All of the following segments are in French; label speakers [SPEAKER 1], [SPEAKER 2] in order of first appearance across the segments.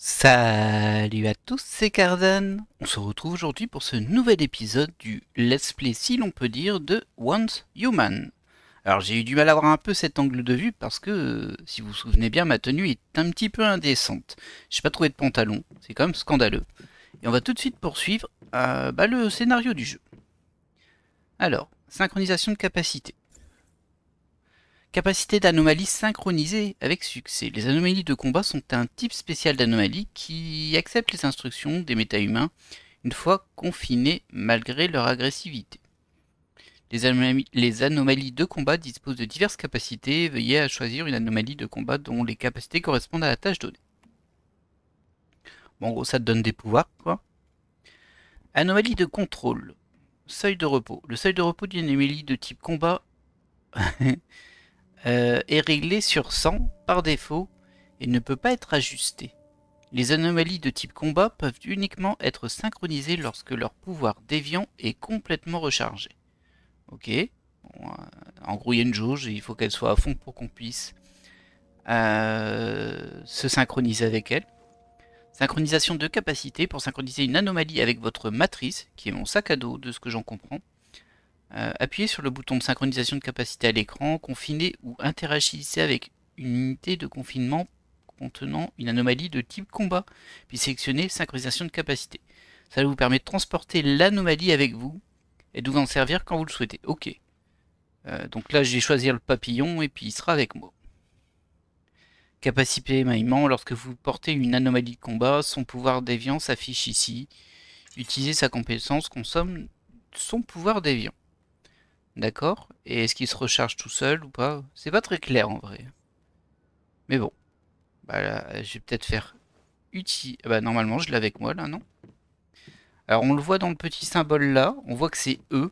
[SPEAKER 1] Salut à tous, c'est Cardan. On se retrouve aujourd'hui pour ce nouvel épisode du Let's Play, si l'on peut dire, de Once Human. Alors j'ai eu du mal à avoir un peu cet angle de vue parce que, si vous vous souvenez bien, ma tenue est un petit peu indécente. J'ai pas trouvé de pantalon, c'est quand même scandaleux. Et on va tout de suite poursuivre le scénario du jeu. Alors, synchronisation de capacité. Capacité d'anomalie synchronisée avec succès. Les anomalies de combat sont un type spécial d'anomalie qui accepte les instructions des méta-humains une fois confinés malgré leur agressivité. Les anomalies de combat disposent de diverses capacités. Veuillez à choisir une anomalie de combat dont les capacités correspondent à la tâche donnée. Bon, en gros, ça te donne des pouvoirs, quoi. Anomalie de contrôle. Seuil de repos. Le seuil de repos d'une anomalie de type combat est réglé sur 100 par défaut et ne peut pas être ajusté. Les anomalies de type combat peuvent uniquement être synchronisées lorsque leur pouvoir déviant est complètement rechargé. Ok. Bon, en gros, il y a une jauge et il faut qu'elle soit à fond pour qu'on puisse se synchroniser avec elle. Synchronisation de capacité. Pour synchroniser une anomalie avec votre matrice, qui est mon sac à dos de ce que j'en comprends. Appuyez sur le bouton de synchronisation de capacité à l'écran, confinez ou interagissez avec une unité de confinement contenant une anomalie de type combat, puis sélectionnez synchronisation de capacité. Ça vous permet de transporter l'anomalie avec vous et de vous en servir quand vous le souhaitez. Ok. Donc là, je vais choisir le papillon et puis il sera avec moi. Capacité émaillement, lorsque vous portez une anomalie de combat, son pouvoir déviant s'affiche ici. Utilisez sa compétence consomme son pouvoir déviant. D'accord. Et est-ce qu'il se recharge tout seul ou pas? C'est pas très clair en vrai. Mais bon. Bah là, je vais peut-être faire utile. Bah normalement je l'ai avec moi là, non? Alors on le voit dans le petit symbole là. On voit que c'est E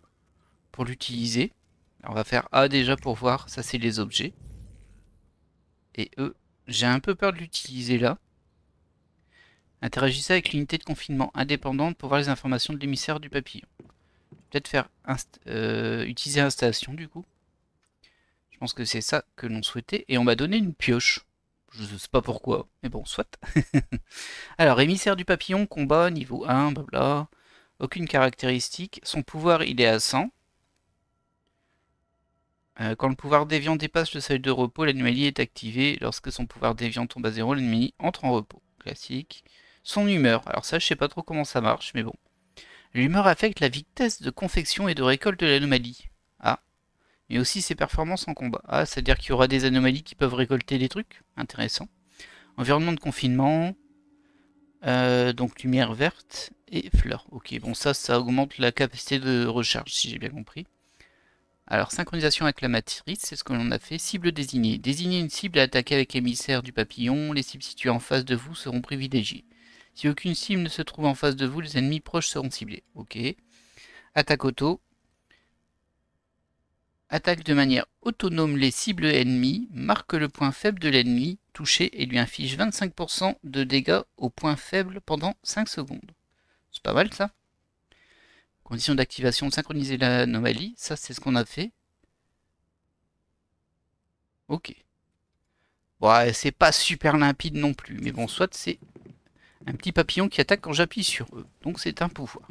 [SPEAKER 1] pour l'utiliser. On va faire A déjà pour voir. Ça c'est les objets. Et E, j'ai un peu peur de l'utiliser là. Interagissez avec l'unité de confinement indépendante pour voir les informations de l'émissaire du papillon. Peut-être faire utiliser installation du coup. Je pense que c'est ça que l'on souhaitait. Et on m'a donné une pioche. Je ne sais pas pourquoi, mais bon, soit. Alors, émissaire du papillon, combat, niveau 1, blabla. Aucune caractéristique. Son pouvoir, il est à 100. Quand le pouvoir déviant dépasse le seuil de repos, l'anomalie est activée. Lorsque son pouvoir déviant tombe à 0, l'anomalie entre en repos. Classique. Son humeur. Alors ça, je sais pas trop comment ça marche, mais bon. L'humeur affecte la vitesse de confection et de récolte de l'anomalie. Ah. Mais aussi ses performances en combat. Ah, c'est-à-dire qu'il y aura des anomalies qui peuvent récolter des trucs. Intéressant. Environnement de confinement. Donc lumière verte et fleurs. Ok, bon ça augmente la capacité de recharge si j'ai bien compris. Alors synchronisation avec la matrice, c'est ce que l'on a fait. Cible désignée. Désignez une cible à attaquer avec émissaire du papillon. Les cibles situées en face de vous seront privilégiées. Si aucune cible ne se trouve en face de vous, les ennemis proches seront ciblés. Ok. Attaque auto. Attaque de manière autonome les cibles ennemies, marque le point faible de l'ennemi touché et lui inflige 25% de dégâts au point faible pendant 5 secondes. C'est pas mal ça. Condition d'activation, synchroniser l'anomalie, ça c'est ce qu'on a fait. Ok. Bon, c'est pas super limpide non plus, mais bon, soit c'est un petit papillon qui attaque quand j'appuie sur eux, donc c'est un pouvoir.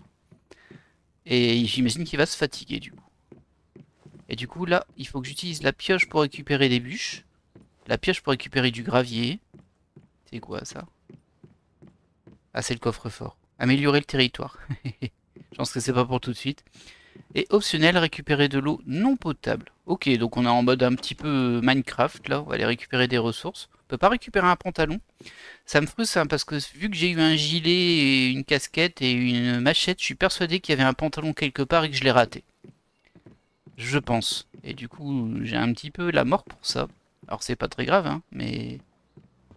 [SPEAKER 1] Et j'imagine qu'il va se fatiguer du coup. Et du coup là, il faut que j'utilise la pioche pour récupérer des bûches, la pioche pour récupérer du gravier. C'est quoi ça? Ah, c'est le coffre-fort. Améliorer le territoire. Je pense que c'est pas pour tout de suite. Et optionnel, récupérer de l'eau non potable. Ok, donc on est en mode un petit peu Minecraft là. On va aller récupérer des ressources. On peut pas récupérer un pantalon. Ça me frustre hein, parce que vu que j'ai eu un gilet, et une casquette et une machette, je suis persuadé qu'il y avait un pantalon quelque part et que je l'ai raté. Je pense. Et du coup, j'ai un petit peu la mort pour ça. Alors c'est pas très grave, hein, mais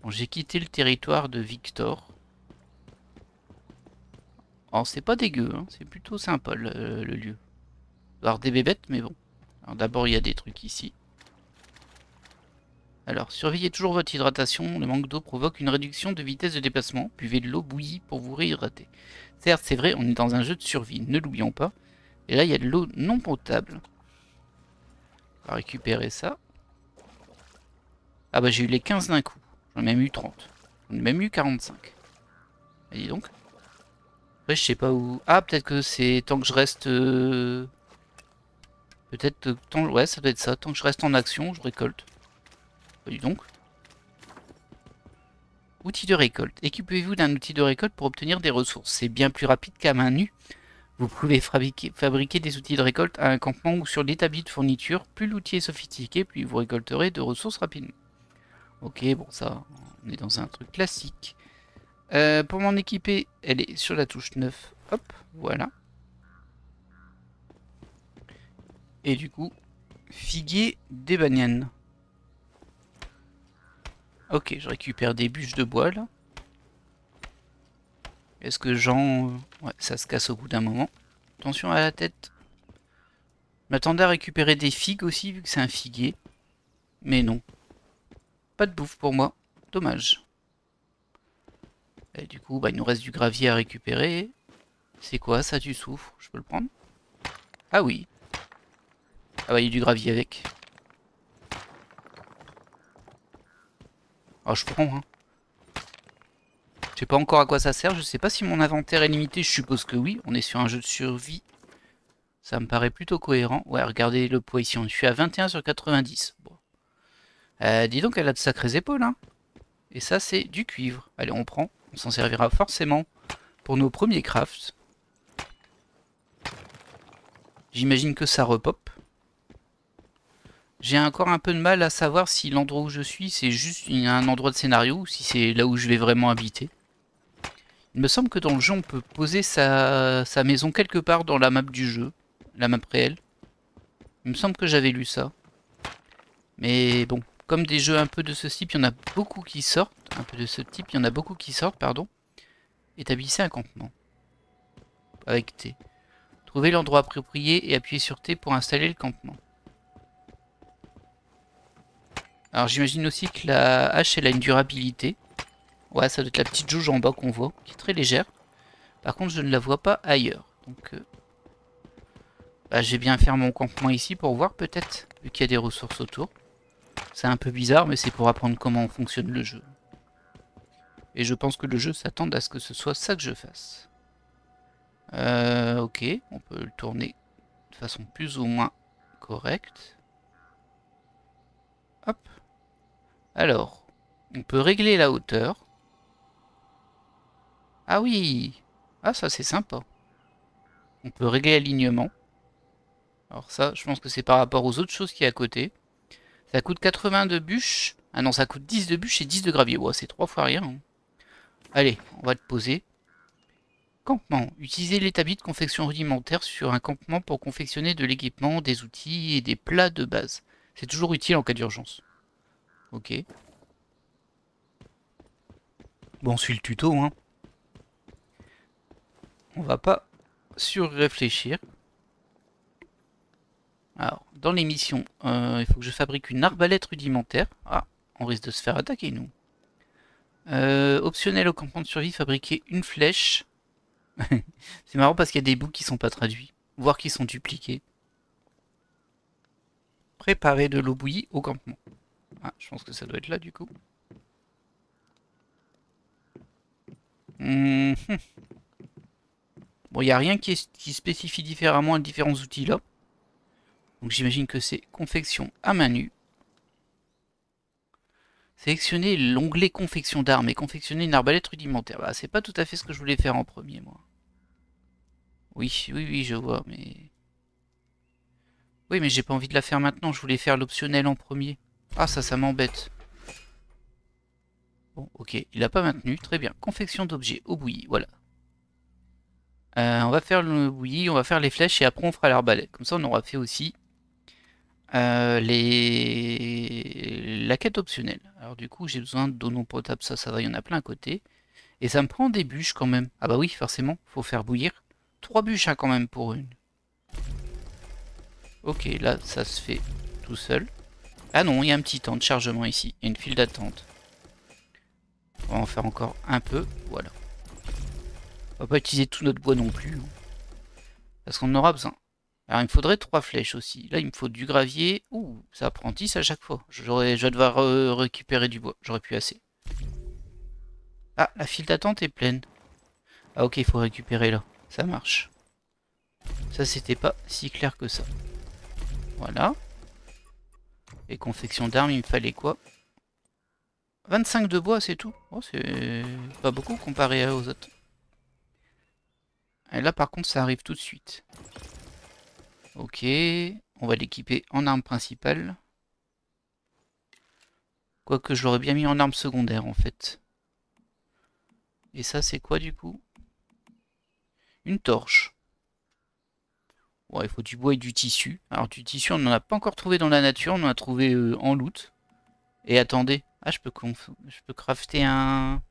[SPEAKER 1] bon, j'ai quitté le territoire de Victor. Alors c'est pas dégueu, hein, c'est plutôt sympa le lieu. Il va y avoir des bébêtes, mais bon. Alors d'abord il y a des trucs ici. Alors surveillez toujours votre hydratation, le manque d'eau provoque une réduction de vitesse de déplacement. Buvez de l'eau bouillie pour vous réhydrater. Certes c'est vrai, on est dans un jeu de survie, ne l'oublions pas. Et là il y a de l'eau non potable. On va récupérer ça. Ah bah j'ai eu les 15 d'un coup. J'en ai même eu 30. J'en ai même eu 45. Ah, dis donc. Après, je sais pas où... Ah, peut-être que c'est tant que je reste... Peut-être tant... Ouais, ça doit être ça. Tant que je reste en action, je récolte. Dis donc. Outil de récolte. Équipez-vous d'un outil de récolte pour obtenir des ressources. C'est bien plus rapide qu'à main nue. Vous pouvez fabriquer des outils de récolte à un campement ou sur l'établi de fourniture. Plus l'outil est sophistiqué, plus vous récolterez de ressources rapidement. Ok, bon ça, on est dans un truc classique. Pour m'en équiper, elle est sur la touche 9. Hop, voilà. Et du coup, figuier des bananes. Ok, je récupère des bûches de bois là. Est-ce que j'en... Ouais, ça se casse au bout d'un moment. Attention à la tête. Je m'attendais à récupérer des figues aussi, vu que c'est un figuier. Mais non. Pas de bouffe pour moi. Dommage. Et du coup, bah, il nous reste du gravier à récupérer. C'est quoi ça, du soufre? Je peux le prendre? Ah oui. Ah bah, il y a du gravier avec. Oh, je prends, hein. Je sais pas encore à quoi ça sert. Je sais pas si mon inventaire est limité. Je suppose que oui. On est sur un jeu de survie. Ça me paraît plutôt cohérent. Ouais, regardez le poids ici. Je suis à 21 sur 90. Bon. Dis donc, elle a de sacrées épaules, hein. Et ça, c'est du cuivre. Allez, on prend. On s'en servira forcément pour nos premiers crafts. J'imagine que ça repop. J'ai encore un peu de mal à savoir si l'endroit où je suis, c'est juste un endroit de scénario ou si c'est là où je vais vraiment habiter. Il me semble que dans le jeu, on peut poser sa maison quelque part dans la map du jeu. La map réelle. Il me semble que j'avais lu ça. Mais bon, comme des jeux un peu de ce type, il y en a beaucoup qui sortent. Un peu de ce type, il y en a beaucoup qui sortent, pardon. Établissez un campement. Avec T. Trouvez l'endroit approprié et appuyez sur T pour installer le campement. Alors j'imagine aussi que la hache, elle a une durabilité. Ouais, ça doit être la petite jauge en bas qu'on voit, qui est très légère. Par contre, je ne la vois pas ailleurs. Donc, bah, je vais bien faire mon campement ici pour voir peut-être, vu qu'il y a des ressources autour. C'est un peu bizarre, mais c'est pour apprendre comment fonctionne le jeu. Et je pense que le jeu s'attend à ce que ce soit ça que je fasse. Ok, on peut le tourner de façon plus ou moins correcte. Hop. Alors, on peut régler la hauteur. Ah oui! Ah, ça c'est sympa. On peut régler l'alignement. Alors ça, je pense que c'est par rapport aux autres choses qui est à côté. Ça coûte 80 de bûches. Ah non, ça coûte 10 de bûches et 10 de gravier. Ouais, c'est 3 fois rien, hein. Allez, on va te poser. Campement. Utilisez l'établi de confection rudimentaire sur un campement pour confectionner de l'équipement, des outils et des plats de base. C'est toujours utile en cas d'urgence. Ok. Bon, on suit le tuto, hein. On va pas sur-réfléchir. Alors, dans les missions, il faut que je fabrique une arbalète rudimentaire. Ah, on risque de se faire attaquer, nous. Optionnel au campement de survie, fabriquer une flèche. C'est marrant parce qu'il y a des bouts qui sont pas traduits, voire qui sont dupliqués. Préparer de l'eau bouillie au campement. Ah, je pense que ça doit être là, du coup. Bon, il n'y a rien qui spécifie différemment les différents outils là. Donc j'imagine que c'est confection à main nue. Sélectionner l'onglet confection d'armes et confectionner une arbalète rudimentaire. Bah, c'est pas tout à fait ce que je voulais faire en premier, moi. Oui, oui, oui, je vois, mais... Oui, mais j'ai pas envie de la faire maintenant, je voulais faire l'optionnel en premier. Ah, ça m'embête. Bon, ok, il a pas maintenu, très bien. Confection d'objets au bouilli, voilà. On va faire le bouilli, on va faire les flèches et après on fera l'arbalète. Comme ça, on aura fait aussi la quête optionnelle. Alors du coup, j'ai besoin d'eau non potable, ça va, il y en a plein à côté. Et ça me prend des bûches quand même. Ah bah oui, forcément, faut faire bouillir. 3 bûches hein, quand même pour une. Ok, là, ça se fait tout seul. Ah non, il y a un petit temps de chargement ici. Il y a une file d'attente. On va en faire encore un peu. Voilà. On va pas utiliser tout notre bois non plus. Parce qu'on en aura besoin. Alors il me faudrait 3 flèches aussi. Là, il me faut du gravier. Ouh, ça prend 10 à chaque fois. Je vais devoir récupérer du bois. J'aurais pu assez. Ah, la file d'attente est pleine. Ah ok, il faut récupérer là. Ça marche. Ça, c'était pas si clair que ça. Voilà. Et confection d'armes, il me fallait quoi? 25 de bois, c'est tout. Oh, c'est pas beaucoup comparé aux autres. Et là, par contre, ça arrive tout de suite. Ok. On va l'équiper en arme principale. Quoique je l'aurais bien mis en arme secondaire, en fait. Et ça, c'est quoi, du coup? Une torche. Bon, il faut du bois et du tissu. Alors, du tissu, on n'en a pas encore trouvé dans la nature. On en a trouvé en loot. Et attendez. Ah, je peux crafter un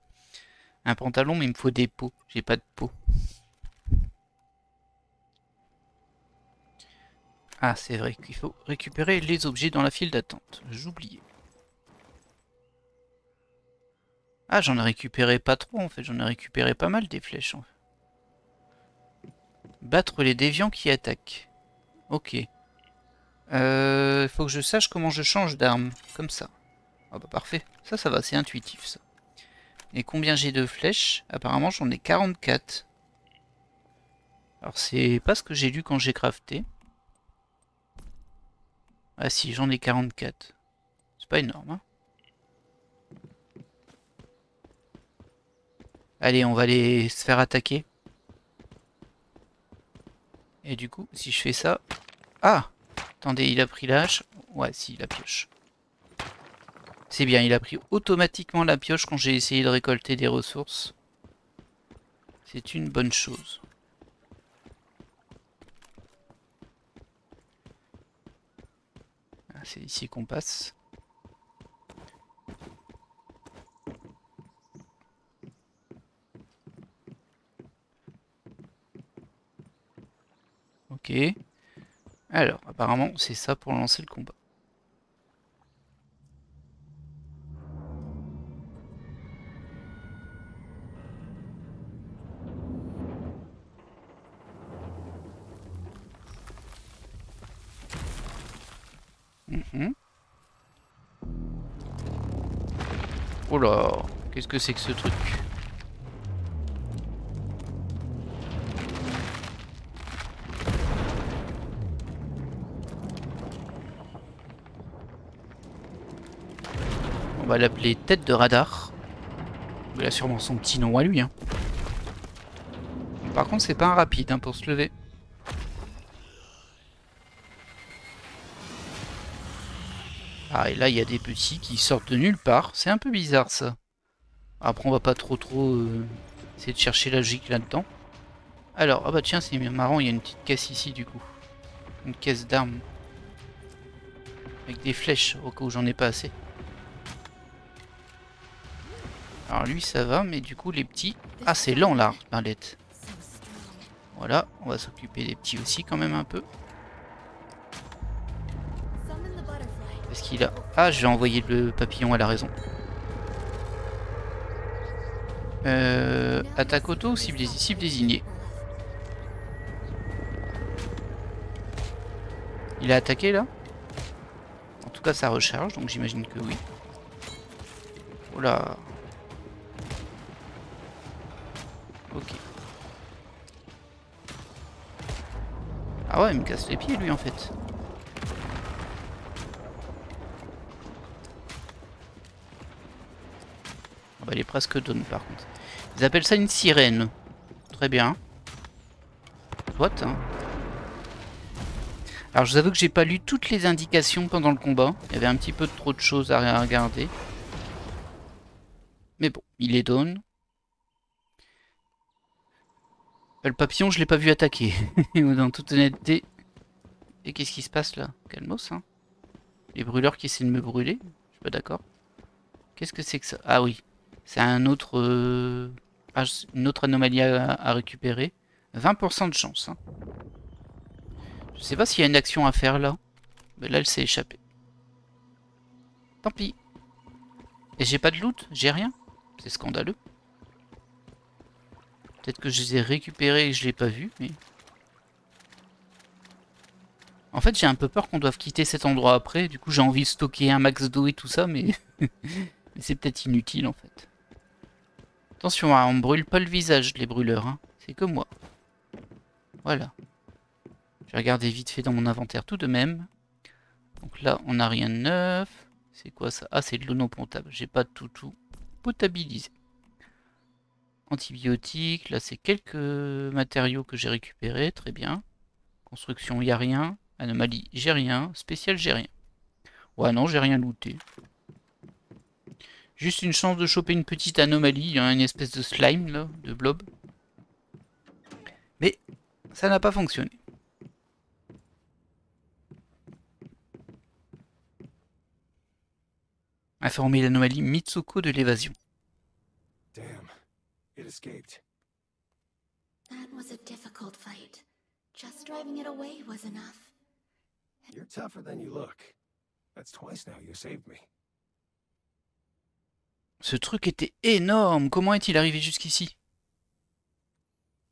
[SPEAKER 1] pantalon, mais il me faut des peaux. J'ai pas de peau. Ah, c'est vrai qu'il faut récupérer les objets dans la file d'attente. J'oubliais. Ah, j'en ai récupéré pas trop, en fait. J'en ai récupéré pas mal des flèches, en fait. Battre les déviants qui attaquent. Ok. Il faut que je sache comment je change d'arme. Comme ça. Ah bah parfait. Ça va, c'est intuitif, ça. Et combien j'ai de flèches? Apparemment, j'en ai 44. Alors, c'est pas ce que j'ai lu quand j'ai crafté. Ah si, j'en ai 44. C'est pas énorme, hein. Allez, on va les se faire attaquer. Et du coup, si je fais ça... Ah! Attendez, il a pris la hache? Ouais, si, la pioche. C'est bien, il a pris automatiquement la pioche quand j'ai essayé de récolter des ressources. C'est une bonne chose. Ah, c'est ici qu'on passe. Ok. Alors, apparemment, c'est ça pour lancer le combat. Mhm. Oh là, qu'est-ce que c'est que ce truc? On va l'appeler tête de radar. Il a sûrement son petit nom à lui, hein. Par contre, c'est pas un rapide, hein, pour se lever. Ah, et là, il y a des petits qui sortent de nulle part. C'est un peu bizarre, ça. Après, on va pas trop essayer de chercher la logique là-dedans. Alors, ah bah tiens, c'est marrant, il y a une petite caisse ici, du coup. Une caisse d'armes. Avec des flèches, au cas où j'en ai pas assez. Alors lui, ça va, mais du coup, les petits... Ah, c'est lent, là, Arbalète. Voilà, on va s'occuper des petits aussi, quand même, un peu. Est-ce qu'il a... Ah, je vais envoyer le papillon à la raison. Attaque auto ou cible désignée? Il a attaqué, là? En tout cas, ça recharge, donc j'imagine que oui. Oh là. Ok. Ah ouais, il me casse les pieds, lui, en fait. On va aller presque down, par contre. Ils appellent ça une sirène. Très bien. Soit, hein. Alors, je vous avoue que j'ai pas lu toutes les indications pendant le combat. Il y avait un petit peu trop de choses à regarder. Mais bon, il est down. Le papillon, je l'ai pas vu attaquer. Dans toute honnêteté. Et qu'est-ce qui se passe là? Calmos, hein. Les brûleurs qui essaient de me brûler. Je suis pas d'accord. Qu'est-ce que c'est que ça? Ah oui. C'est un autre... une autre anomalie à récupérer. 20% de chance, hein. Je sais pas s'il y a une action à faire là. Mais là, elle s'est échappée. Tant pis. Et j'ai pas de loot? J'ai rien? C'est scandaleux. Peut-être que je les ai récupérés et que je l'ai pas vu, mais... En fait, j'ai un peu peur qu'on doive quitter cet endroit après. Du coup, j'ai envie de stocker un max d'eau et tout ça, mais... mais c'est peut-être inutile, en fait. Attention, hein, on me brûle pas le visage, les brûleurs. Hein. C'est comme moi. Voilà. Je vais regarder vite fait dans mon inventaire tout de même. Donc là, on n'a rien de neuf. C'est quoi ça? Ah, c'est de l'eau non potable. J'ai pas tout potabilisé. Antibiotiques. Là, c'est quelques matériaux que j'ai récupérés. Très bien. Construction, il n'y a rien. Anomalie, j'ai rien. Spécial, j'ai rien. Ouais, non, j'ai rien looté. Juste une chance de choper une petite anomalie. Hein, une espèce de slime, là, de blob. Mais ça n'a pas fonctionné. Informer l'anomalie Mitsuko de l'évasion.
[SPEAKER 2] Damn, it escaped.
[SPEAKER 3] That was a difficult fight. Just driving it away was enough.
[SPEAKER 2] You're tougher than you look. That's twice now you saved me.
[SPEAKER 1] Ce truc était énorme. Comment est-il arrivé jusqu'ici?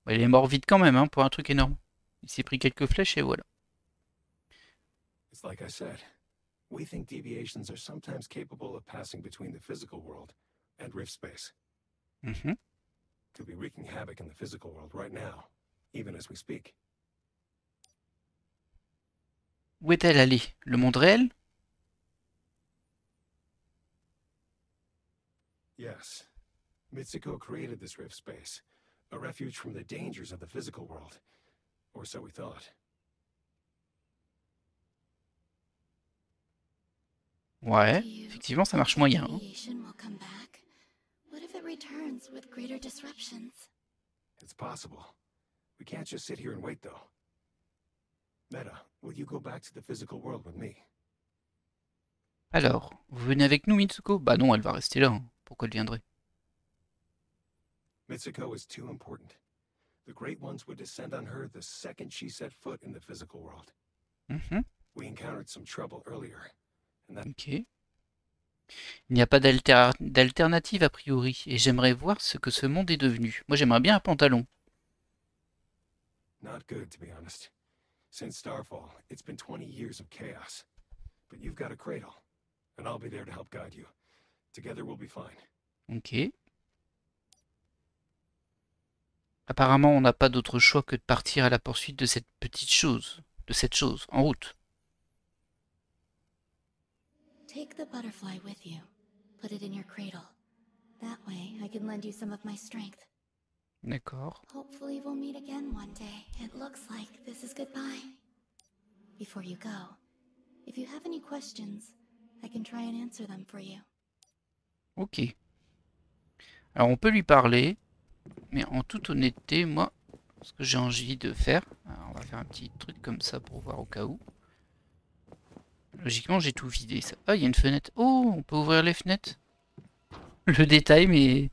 [SPEAKER 1] Bah, il est mort vite quand même, hein, pour un truc énorme. Il s'est pris quelques flèches et voilà.
[SPEAKER 2] It's like I said. We think deviations are sometimes capable of passing between the physical world and rift space. Could be wreaking havoc in the physical world right now, even as we speak.
[SPEAKER 1] Où est-elle allée? Le monde réel?
[SPEAKER 2] Yes. Mitsuko created this rift space, a refuge from the dangers of the physical world. Or so we thought.
[SPEAKER 1] Ouais, effectivement, ça marche moyen. Hein.
[SPEAKER 3] What if it returns with greater disruptions?
[SPEAKER 2] It's possible. We can't just sit here and wait, though. Meta, will you go back to the physical world with me?
[SPEAKER 1] Alors, vous venez avec nous, Mitsuko? Bah non, elle va rester là. Hein. Pourquoi elle viendrait?
[SPEAKER 2] Mitsuko is too important. The Great Ones would descend on her the second she set foot in the physical world. We encountered some trouble earlier.
[SPEAKER 1] Ok. Il n'y a pas d'alternative a priori, et j'aimerais voir ce que ce monde est devenu. Moi j'aimerais bien un pantalon.
[SPEAKER 2] Not good, to be honest. Since Starfall, it's been 20 years of chaos. But you've got a cradle, and I'll be there to help guide you. Together we'll be fine.
[SPEAKER 1] Ok. Apparemment on n'a pas d'autre choix que de partir à la poursuite de cette petite chose, en route.
[SPEAKER 3] Take the butterfly with you. Put it in your cradle. That way, I can lend you some of my strength.
[SPEAKER 1] D'accord.
[SPEAKER 3] Hopefully we'll meet again one day. It looks like this is goodbye. Before you go, if you have any questions, I can try and answer them for you.
[SPEAKER 1] Ok. Alors on peut lui parler, mais en toute honnêteté, moi, ce que j'ai envie de faire, alors on va faire un petit truc comme ça pour voir au cas où. Logiquement, j'ai tout vidé. Ça. Ah, il y a une fenêtre. Oh, on peut ouvrir les fenêtres. Le détail, mais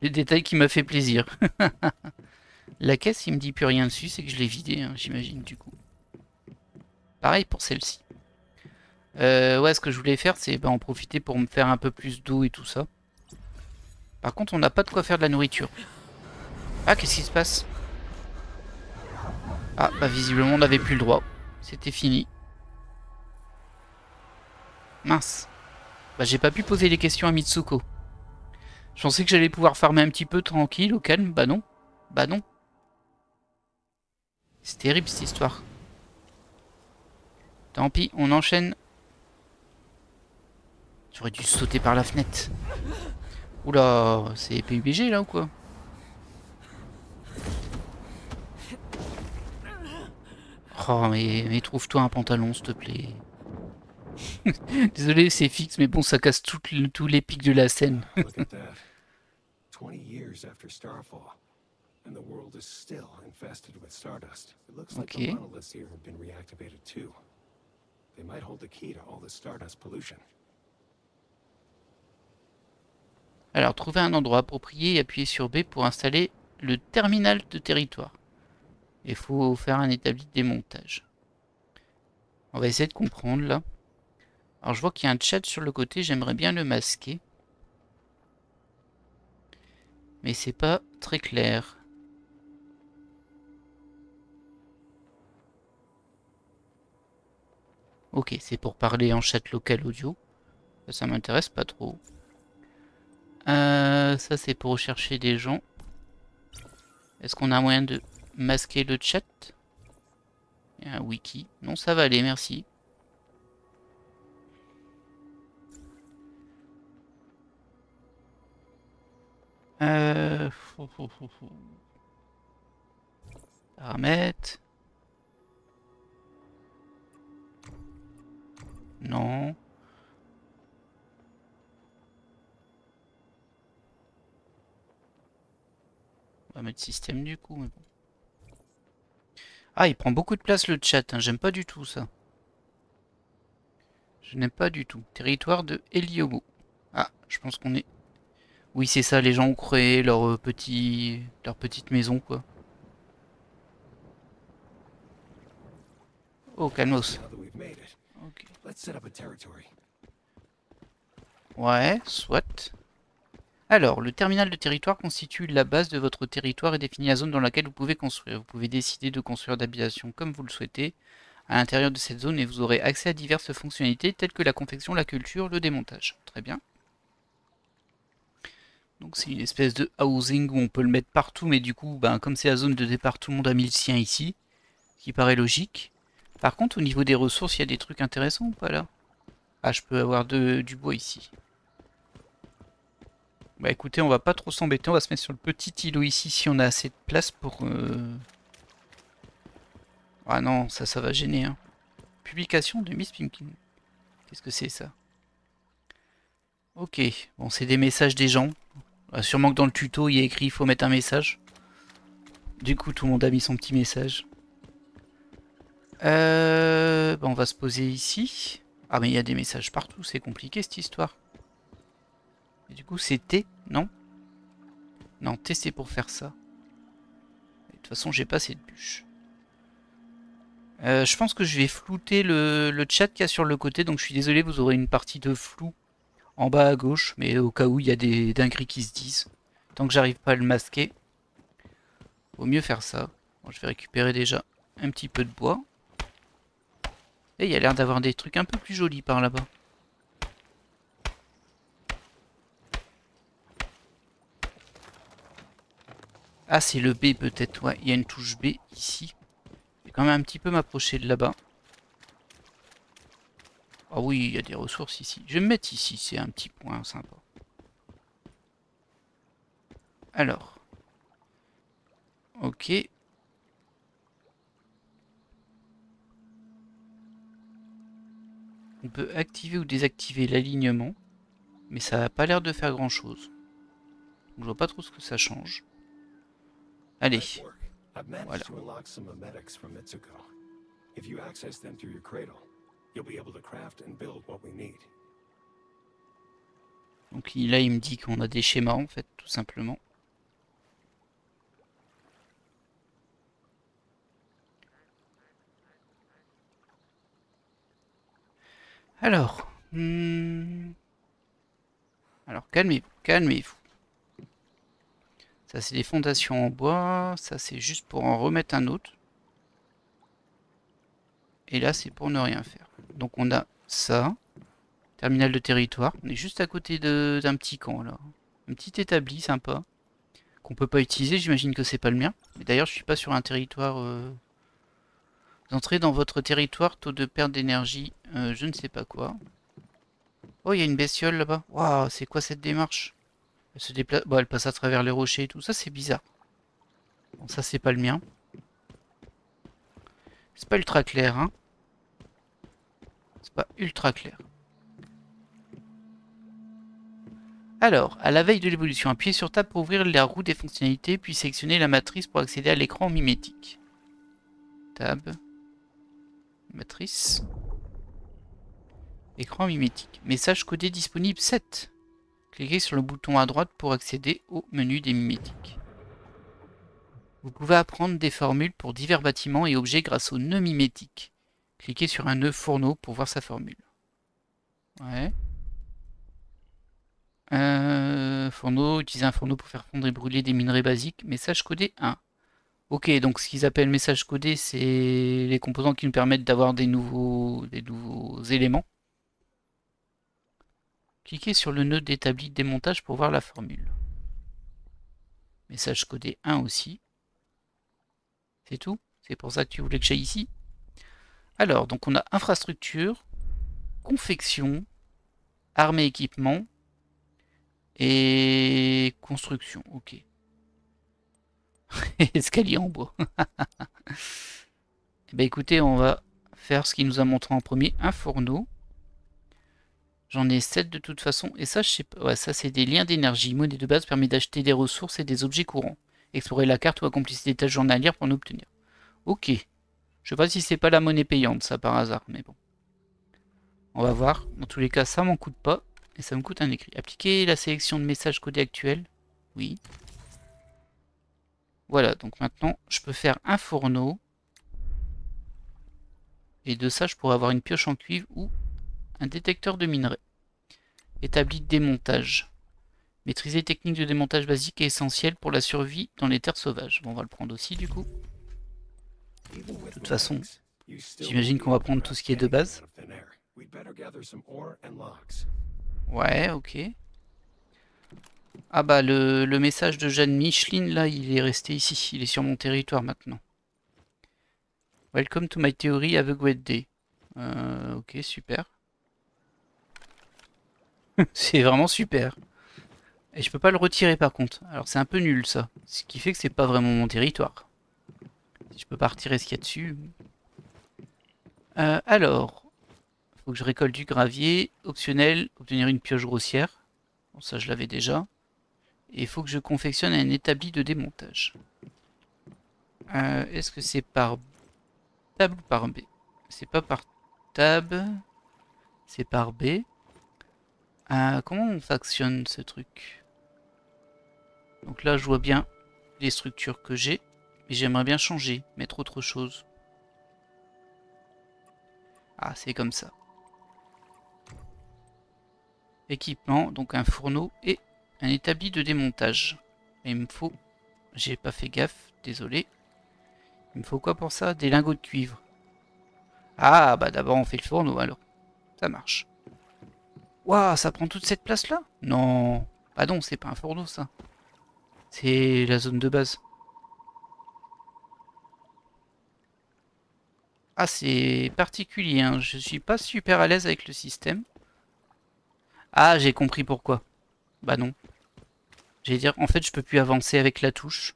[SPEAKER 1] le détail qui m'a fait plaisir. La caisse, il me dit plus rien dessus, c'est que je l'ai vidé, hein, j'imagine, du coup. Pareil pour celle-ci. Ouais, ce que je voulais faire, c'est en profiter pour me faire un peu plus d'eau et tout ça. Par contre, on n'a pas de quoi faire de la nourriture. Ah, qu'est-ce qui se passe? Ah, bah visiblement, on n'avait plus le droit. C'était fini. Mince. Bah j'ai pas pu poser les questions à Mitsuko. Je pensais que j'allais pouvoir farmer un petit peu tranquille, au calme. Bah non. Bah non. C'est terrible cette histoire. Tant pis, on enchaîne. J'aurais dû sauter par la fenêtre. Oula, c'est PUBG là ou quoi? Oh mais trouve-toi un pantalon s'il te plaît. Désolé, c'est fixe, mais bon, ça casse tous les pics de la scène.
[SPEAKER 2] Look at that. 20 years after Starfall, and the world is still infested with stardust. It looks like the monoliths here have been reactivated too. They might hold the key to all the stardust pollution.
[SPEAKER 1] Alors, trouver un endroit approprié et appuyer sur B pour installer le terminal de territoire. Il faut faire un établi de démontage. On va essayer de comprendre là. Alors je vois qu'il y a un chat sur le côté, j'aimerais bien le masquer. Mais c'est pas très clair. Ok, c'est pour parler en chat local audio. Ça m'intéresse pas trop. Ça c'est pour rechercher des gens. Est-ce qu'on a moyen de masquer le chat? Il y a un wiki. Non, ça va aller, merci. Paramètres. Non. On va mettre système du coup, mais bon. Ah, il prend beaucoup de place le chat, hein. J'aime pas du tout ça. Je n'aime pas du tout. Territoire de Heliomo. Ah, je pense qu'on est... Oui, c'est ça, les gens ont créé leur petite maison, quoi. Oh, calmos. Okay. Ouais, soit. Alors, le terminal de territoire constitue la base de votre territoire et définit la zone dans laquelle vous pouvez construire. Vous pouvez décider de construire d'habitations comme vous le souhaitez à l'intérieur de cette zone et vous aurez accès à diverses fonctionnalités telles que la confection, la culture, le démontage. Très bien. Donc c'est une espèce de housing où on peut le mettre partout, mais du coup, ben, comme c'est la zone de départ, tout le monde a mis le sien ici, ce qui paraît logique. Par contre, au niveau des ressources, il y a des trucs intéressants ou pas là? Ah, je peux avoir du bois ici. Bah écoutez, on va pas trop s'embêter, on va se mettre sur le petit îlot ici si on a assez de place pour... Ah non, ça va gêner. Hein. Publication de Miss Pimpkin. Qu'est-ce que c'est ça? Ok, bon c'est des messages des gens. Sûrement que dans le tuto il y a écrit il faut mettre un message. Du coup tout le monde a mis son petit message. Bah, on va se poser ici. Ah mais il y a des messages partout, c'est compliqué cette histoire. Et du coup c'est T, non? Non, T c'est pour faire ça. Et de toute façon j'ai pas assez de bûches. Je pense que je vais flouter le chat qu'il y a sur le côté, donc je suis désolé, vous aurez une partie de flou en bas à gauche, mais au cas où il y a des dingueries qui se disent. Tant que j'arrive pas à le masquer, vaut mieux faire ça. Bon, je vais récupérer déjà un petit peu de bois. Et il y a l'air d'avoir des trucs un peu plus jolis par là-bas. Ah, c'est le B peut-être, ouais, il y a une touche B ici. Je vais quand même un petit peu m'approcher de là-bas. Ah oui, il y a des ressources ici. Je vais me mettre ici, c'est un petit point sympa. Alors. Ok. On peut activer ou désactiver l'alignement. Mais ça n'a pas l'air de faire grand chose. Je vois pas trop ce que ça change. Allez. Voilà. Donc là il me dit qu'on a des schémas en fait, tout simplement. Alors. Alors calmez-vous, calmez-vous. Ça c'est des fondations en bois, ça c'est juste pour en remettre un autre. Et là c'est pour ne rien faire. Donc on a ça. Terminal de territoire. On est juste à côté d'un petit camp là. Un petit établi sympa. Qu'on peut pas utiliser, j'imagine que c'est pas le mien. Mais d'ailleurs je suis pas sur un territoire... Vous entrez dans votre territoire, taux de perte d'énergie, je ne sais pas quoi. Oh il y a une bestiole là-bas. Waouh, c'est quoi cette démarche? Elle se déplace... Bon elle passe à travers les rochers et tout, ça c'est bizarre. Bon ça c'est pas le mien. C'est pas ultra clair hein. C'est pas ultra clair. Alors, à la veille de l'évolution, appuyez sur Tab pour ouvrir la roue des fonctionnalités, puis sélectionnez la matrice pour accéder à l'écran mimétique. Tab. Matrice. Écran mimétique. Message codé disponible 7. Cliquez sur le bouton à droite pour accéder au menu des mimétiques. Vous pouvez apprendre des formules pour divers bâtiments et objets grâce au nœud mimétique. Cliquez sur un nœud fourneau pour voir sa formule. Ouais. Fourneau, utiliser un fourneau pour faire fondre et brûler des minerais basiques. Message codé 1. Ok, donc ce qu'ils appellent message codé, c'est les composants qui nous permettent d'avoir des nouveaux éléments. Cliquez sur le nœud d'établi démontage pour voir la formule. Message codé 1 aussi. C'est tout? C'est pour ça que tu voulais que j'aille ici? Alors, donc on a infrastructure, confection, armée équipement et construction. Ok. Escalier en bois. Eh ben écoutez, on va faire ce qu'il nous a montré en premier, un fourneau. J'en ai 7 de toute façon. Et ça, je sais pas. Ouais, ça c'est des liens d'énergie. Monnaie de base permet d'acheter des ressources et des objets courants. Explorer la carte ou accomplir des tâches journalières pour en obtenir. Ok. Je sais pas si c'est pas la monnaie payante, ça par hasard, mais bon. On va voir. Dans tous les cas, ça m'en coûte pas. Et ça me coûte un écrit. Appliquer la sélection de messages codés actuels. Oui. Voilà, donc maintenant, je peux faire un fourneau. Et de ça, je pourrais avoir une pioche en cuivre ou un détecteur de minerais. Établi de démontage. Maîtriser les techniques de démontage basiques est essentiel pour la survie dans les terres sauvages. Bon, on va le prendre aussi du coup. De toute façon, j'imagine qu'on va prendre tout ce qui est de base. Ouais, ok. Ah bah le message de Jeanne Micheline là, il est resté ici. Il est sur mon territoire maintenant. Welcome to my theory, have a great day. Ok, super. C'est vraiment super. Et je peux pas le retirer par contre. Alors c'est un peu nul ça. Ce qui fait que c'est pas vraiment mon territoire. Si je peux pas retirer ce qu'il y a dessus. Alors, faut que je récolte du gravier. Optionnel, obtenir une pioche grossière. Bon, ça je l'avais déjà. Et il faut que je confectionne un établi de démontage. Est-ce que c'est par tab ou par B? C'est pas par tab. C'est par B. Comment on factionne ce truc? Donc là je vois bien les structures que j'ai. Mais j'aimerais bien changer, mettre autre chose. Ah, c'est comme ça. Équipement, donc un fourneau et un établi de démontage. Et il me faut... J'ai pas fait gaffe, désolé. Il me faut quoi pour ça? Des lingots de cuivre. Ah, bah d'abord on fait le fourneau alors. Ça marche. Waouh, ça prend toute cette place là? Non. Ah non, c'est pas un fourneau ça. C'est la zone de base. Ah, c'est particulier, hein. Je suis pas super à l'aise avec le système. Ah, j'ai compris pourquoi. Bah non. J'allais dire, en fait, je peux plus avancer avec la touche.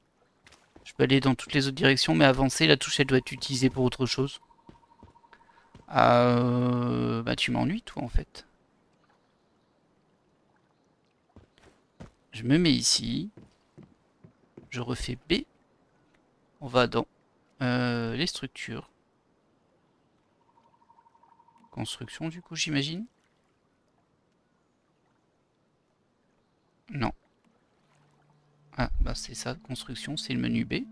[SPEAKER 1] Je peux aller dans toutes les autres directions, mais avancer, la touche, elle doit être utilisée pour autre chose. Bah tu m'ennuies, toi, en fait. Je me mets ici. Je refais B. On va dans les structures. Construction, du coup, j'imagine. Non. Ah, bah c'est ça, construction, c'est le menu B.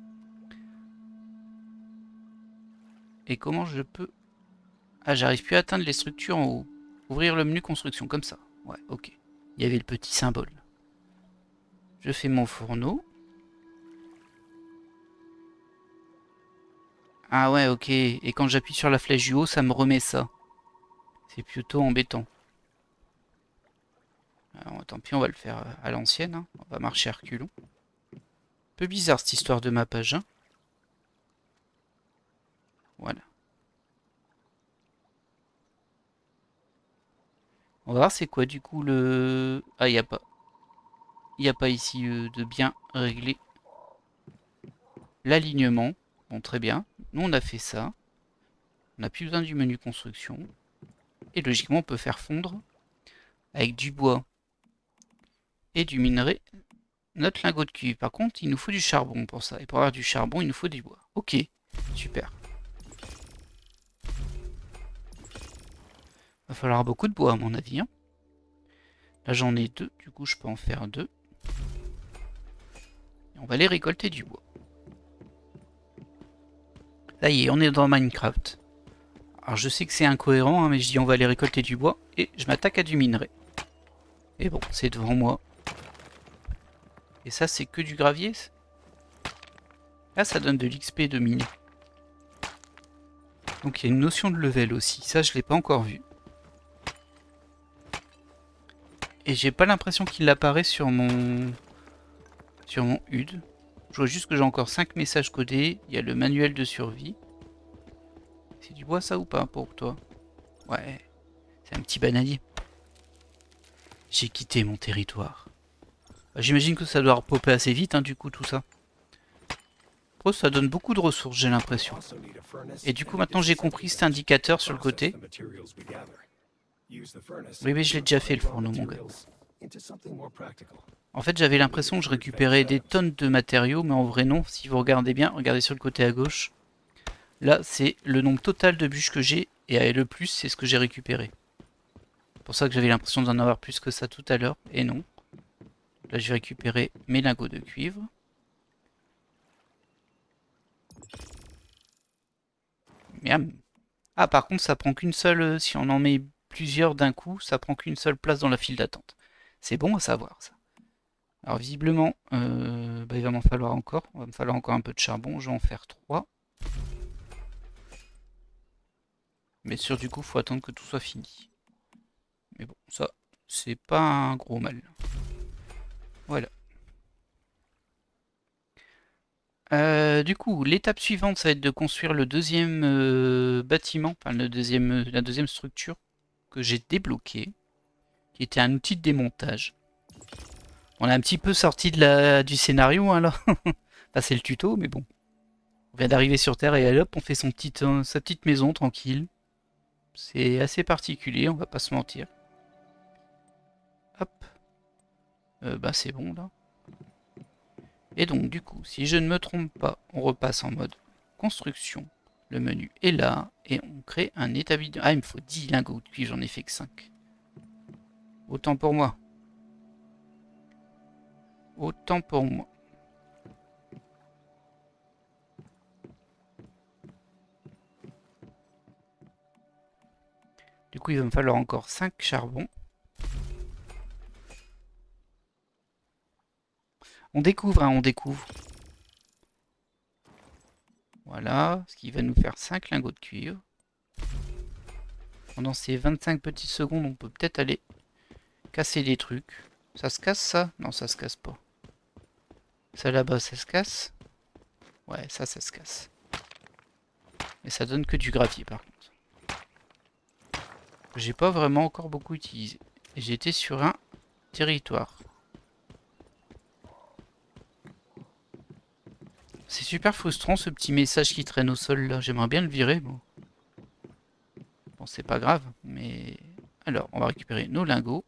[SPEAKER 1] Et comment je peux... Ah, j'arrive plus à atteindre les structures en haut. Ouvrir le menu construction, comme ça. Ouais, ok. Il y avait le petit symbole. Je fais mon fourneau. Ah ouais, ok. Et quand j'appuie sur la flèche du haut, ça me remet ça. C'est plutôt embêtant. Alors, tant pis, on va le faire à l'ancienne. Hein. On va marcher à reculons. Peu bizarre cette histoire de ma page. Hein. Voilà. On va voir c'est quoi du coup le... Ah, il n'y a pas. Il n'y a pas ici de bien régler l'alignement. Bon, très bien. Nous, on a fait ça. On n'a plus besoin du menu construction. Et logiquement, on peut faire fondre avec du bois et du minerai notre lingot de cuivre. Par contre, il nous faut du charbon pour ça. Et pour avoir du charbon, il nous faut du bois. Ok, super. Va falloir beaucoup de bois à mon avis. Hein. Là, j'en ai 2. Du coup, je peux en faire 2. Et on va aller récolter du bois. Ça y est, on est dans Minecraft. Alors je sais que c'est incohérent, hein, mais je dis on va aller récolter du bois et je m'attaque à du minerai. Et bon, c'est devant moi. Et ça, c'est que du gravier. Ah, ça donne de l'XP de mine. Donc il y a une notion de level aussi. Ça, je l'ai pas encore vu. Et j'ai pas l'impression qu'il apparaît sur mon HUD. Je vois juste que j'ai encore 5 messages codés. Il y a le manuel de survie. C'est du bois ça ou pas pour toi? Ouais, c'est un petit bananier. J'ai quitté mon territoire. Bah, j'imagine que ça doit repopper assez vite, hein, du coup, tout ça. Après, ça donne beaucoup de ressources, j'ai l'impression. Et du coup, maintenant j'ai compris cet indicateur sur le côté. Oui, mais je l'ai déjà fait le fourneau, mon gars. En fait, j'avais l'impression que je récupérais des tonnes de matériaux, mais en vrai non. Si vous regardez bien, regardez sur le côté à gauche. Là, c'est le nombre total de bûches que j'ai, et le plus, c'est ce que j'ai récupéré. C'est pour ça que j'avais l'impression d'en avoir plus que ça tout à l'heure, et non. Là, j'ai récupéré mes lingots de cuivre. Miam. Ah, par contre, ça prend qu'une seule... si on en met plusieurs d'un coup, ça prend qu'une seule place dans la file d'attente. C'est bon à savoir, ça. Alors, visiblement, il va m'en falloir encore. Il va me falloir encore un peu de charbon. Je vais en faire 3. Mais sûr, du coup, il faut attendre que tout soit fini. Mais bon, ça, c'est pas un gros mal. Voilà. Du coup, l'étape suivante, ça va être de construire le deuxième bâtiment, enfin la deuxième structure que j'ai débloquée, qui était un outil de démontage. On est un petit peu sorti du scénario, hein, là. Enfin, c'est le tuto, mais bon. On vient d'arriver sur Terre et hop, on fait sa petite maison tranquille. C'est assez particulier, on va pas se mentir. Hop. C'est bon, là. Et donc, du coup, si je ne me trompe pas, on repasse en mode construction. Le menu est là, et on crée un établi de... Ah, il me faut 10 lingots de cuivre, j'en ai fait que 5. Autant pour moi. Autant pour moi. Du coup, il va me falloir encore 5 charbons. On découvre, hein, on découvre. Voilà, ce qui va nous faire 5 lingots de cuivre. Pendant ces 25 petites secondes, on peut peut-être aller casser des trucs. Ça se casse, ça? Non, ça se casse pas. Ça là-bas, ça se casse? Ouais, ça se casse. Mais ça donne que du gravier, par contre. J'ai pas vraiment encore beaucoup utilisé. J'étais sur un territoire. C'est super frustrant ce petit message qui traîne au sol là. J'aimerais bien le virer. Bon, c'est pas grave. Mais alors, on va récupérer nos lingots.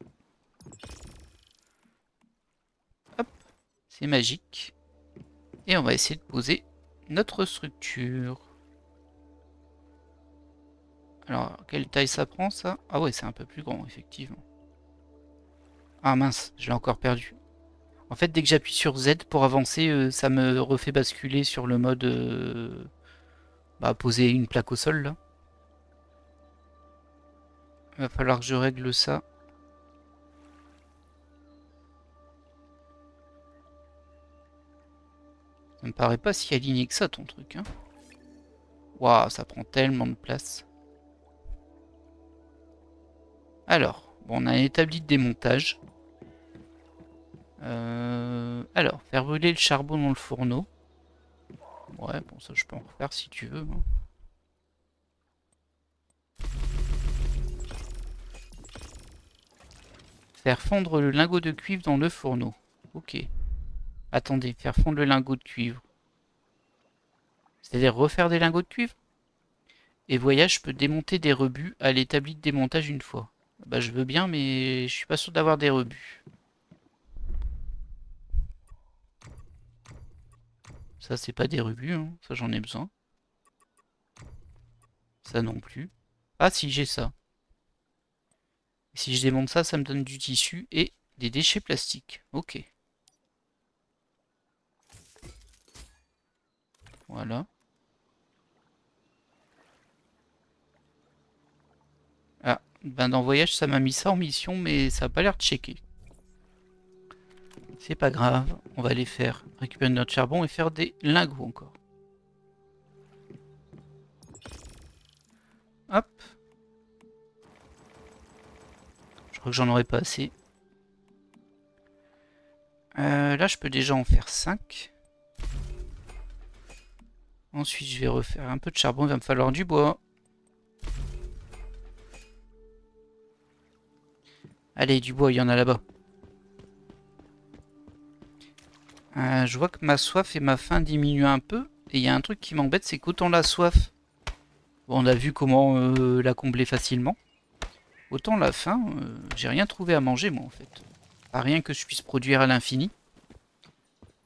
[SPEAKER 1] Hop, c'est magique. Et on va essayer de poser notre structure. Alors, quelle taille ça prend ça? Ah ouais, c'est un peu plus grand, effectivement. Ah mince, je l'ai encore perdu. En fait, dès que j'appuie sur Z pour avancer, ça me refait basculer sur le mode poser une plaque au sol, là. Il va falloir que je règle ça. Ça me paraît pas si aligné que ça, ton truc, hein. Waouh, ça prend tellement de place. Alors, bon, on a un établi de démontage. Alors, faire brûler le charbon dans le fourneau. Ouais, bon, ça je peux en refaire si tu veux. Hein. Faire fondre le lingot de cuivre dans le fourneau. Ok. Attendez, faire fondre le lingot de cuivre. C'est-à-dire refaire des lingots de cuivre? Et voyage, je peux démonter des rebuts à l'établi de démontage une fois. Bah je veux bien, mais je suis pas sûr d'avoir des rebuts. Ça c'est pas des rebuts, hein. Ça j'en ai besoin. Ça non plus. Ah si, j'ai ça. Et si je démonte ça, ça me donne du tissu et des déchets plastiques. Ok. Voilà. Ah, ben dans Voyage, ça m'a mis ça en mission, mais ça n'a pas l'air de checker. C'est pas grave, on va aller faire récupérer notre charbon et faire des lingots encore. Hop. Je crois que j'en aurai pas assez. Là, je peux déjà en faire 5. Ensuite, je vais refaire un peu de charbon. Il va me falloir du bois. Allez, du bois, il y en a là-bas. Je vois que ma soif et ma faim diminuent un peu. Et il y a un truc qui m'embête, c'est qu'autant la soif, bon, on a vu comment la combler facilement. Autant la faim, j'ai rien trouvé à manger moi en fait. Pas rien que je puisse produire à l'infini.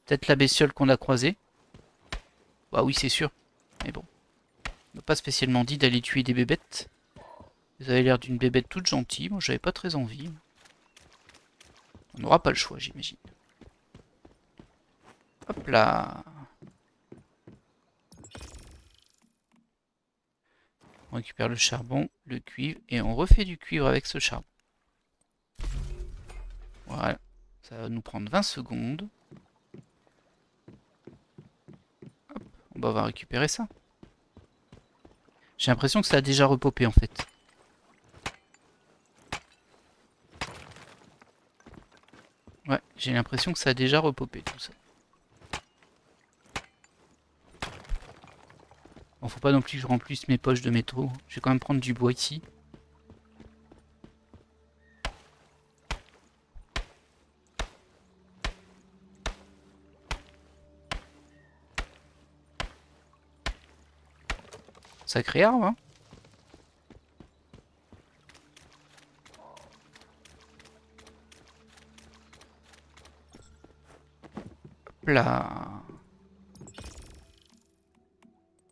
[SPEAKER 1] Peut-être la bestiole qu'on a croisée. Bah oui, c'est sûr. Mais bon. On m'a pas spécialement dit d'aller tuer des bébêtes. Vous avez l'air d'une bébête toute gentille. Moi, j'avais pas très envie. On n'aura pas le choix, j'imagine. Hop là. On récupère le charbon, le cuivre, et on refait du cuivre avec ce charbon. Voilà. Ça va nous prendre 20 secondes. Hop. On va récupérer ça. J'ai l'impression que ça a déjà repopé en fait. Ouais, j'ai l'impression que ça a déjà repopé tout ça. Bon, faut pas non plus que je remplisse mes poches de métaux. Je vais quand même prendre du bois ici. Sacré arbre, hein. Hop là.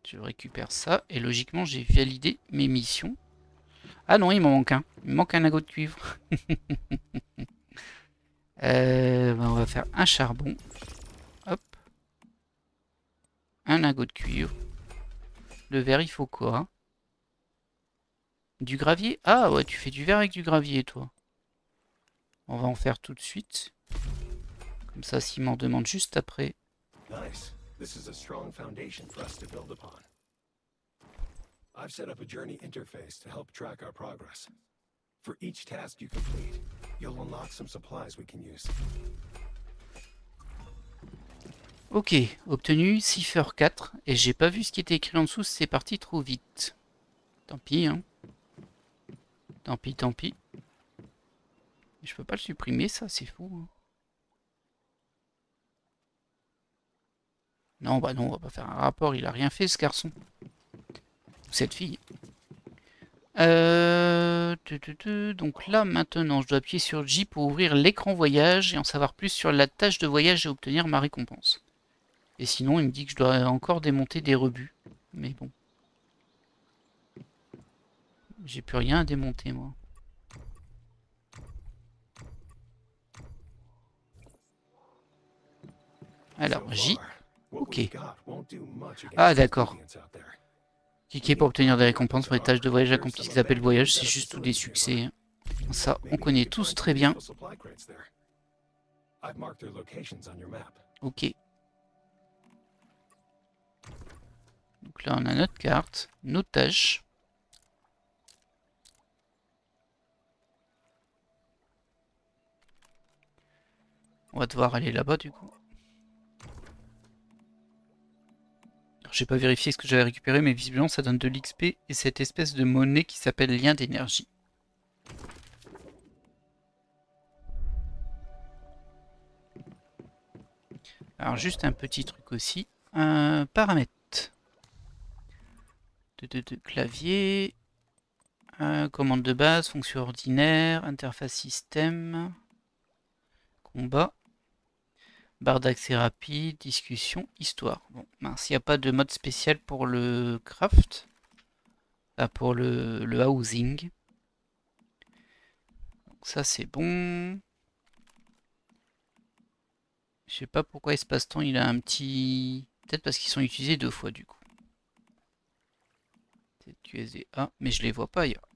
[SPEAKER 1] Je récupère ça. Et logiquement, j'ai validé mes missions. Ah non, il m'en manque un. Il me manque un lingot de cuivre. On va faire un charbon. Hop. Un lingot de cuivre. Le verre, il faut quoi? Du gravier? Ah ouais, tu fais du verre avec du gravier, toi. On va en faire tout de suite. Comme ça, s'il m'en demande juste après.
[SPEAKER 2] Nice. This is a strong foundation for us to build upon. I've set up a journey interface to help track our progress. For each task you complete, you'll unlock some supplies we can use.
[SPEAKER 1] Ok, obtenu Cipher 4. Et j'ai pas vu ce qui était écrit en dessous, c'est parti trop vite. Tant pis, hein. Tant pis, tant pis. Je peux pas le supprimer, ça, c'est fou. Hein. Non, bah non, on va pas faire un rapport, il a rien fait ce garçon. Ou cette fille. Donc là, maintenant, je dois appuyer sur J pour ouvrir l'écran voyage et en savoir plus sur la tâche de voyage et obtenir ma récompense. Et sinon, il me dit que je dois encore démonter des rebuts. Mais bon. J'ai plus rien à démonter, moi. Alors, J. Ok. Ah, d'accord. Cliquez pour obtenir des récompenses pour les tâches de voyage accomplies. Ce qu'ils appellent voyage, c'est juste tous des succès. Ça, on connaît tous très bien. Ok. Donc là, on a notre carte, nos tâches. On va devoir aller là-bas, du coup. J'ai pas vérifié ce que j'avais récupéré, mais visiblement ça donne de l'XP et cette espèce de monnaie qui s'appelle lien d'énergie. Alors juste un petit truc aussi, un paramètre de clavier, commande de base, fonction ordinaire, interface système, combat, barre d'accès rapide, discussion, histoire. Bon, mince, il n'y a pas de mode spécial pour le craft, pour le housing. Donc ça c'est bon. Je sais pas pourquoi espace-temps il a un petit... Peut-être parce qu'ils sont utilisés 2 fois du coup. QSDA, mais je les vois pas ailleurs.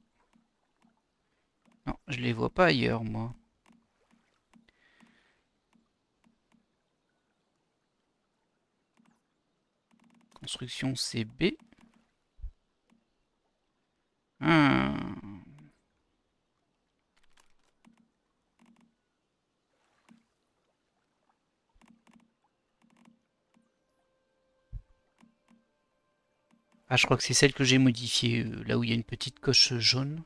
[SPEAKER 1] Non, je les vois pas ailleurs moi. Construction CB. Ah, je crois que c'est celle que j'ai modifiée, là où il y a une petite coche jaune.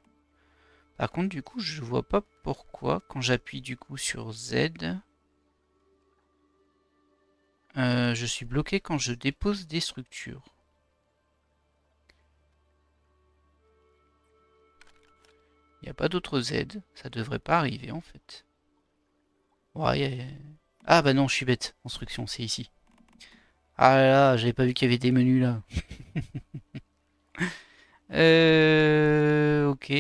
[SPEAKER 1] Par contre, du coup, je vois pas pourquoi, quand j'appuie du coup sur Z, je suis bloqué quand je dépose des structures. Il n'y a pas d'autre Z, ça devrait pas arriver en fait. Ouais, ah bah non, je suis bête. Construction, c'est ici. Ah là là, j'avais pas vu qu'il y avait des menus là. Ok.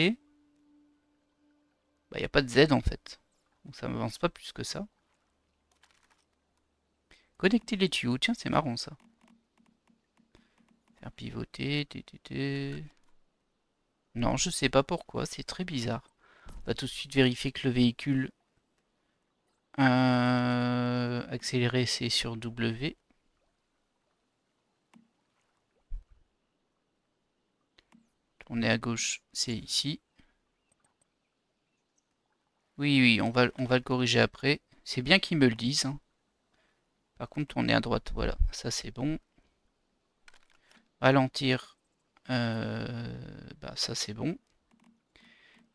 [SPEAKER 1] Bah, il n'y a pas de Z en fait. Donc ça m'avance pas plus que ça. Connecter les tuyaux, tiens, c'est marrant ça. Faire pivoter, Non, je sais pas pourquoi, c'est très bizarre. On va tout de suite vérifier que le véhicule accéléré c'est sur W. Tourner à gauche, c'est ici. Oui, oui, on va le corriger après. C'est bien qu'ils me le disent, hein. Par contre, tourner à droite, voilà, ça c'est bon. Ralentir, bah ça c'est bon.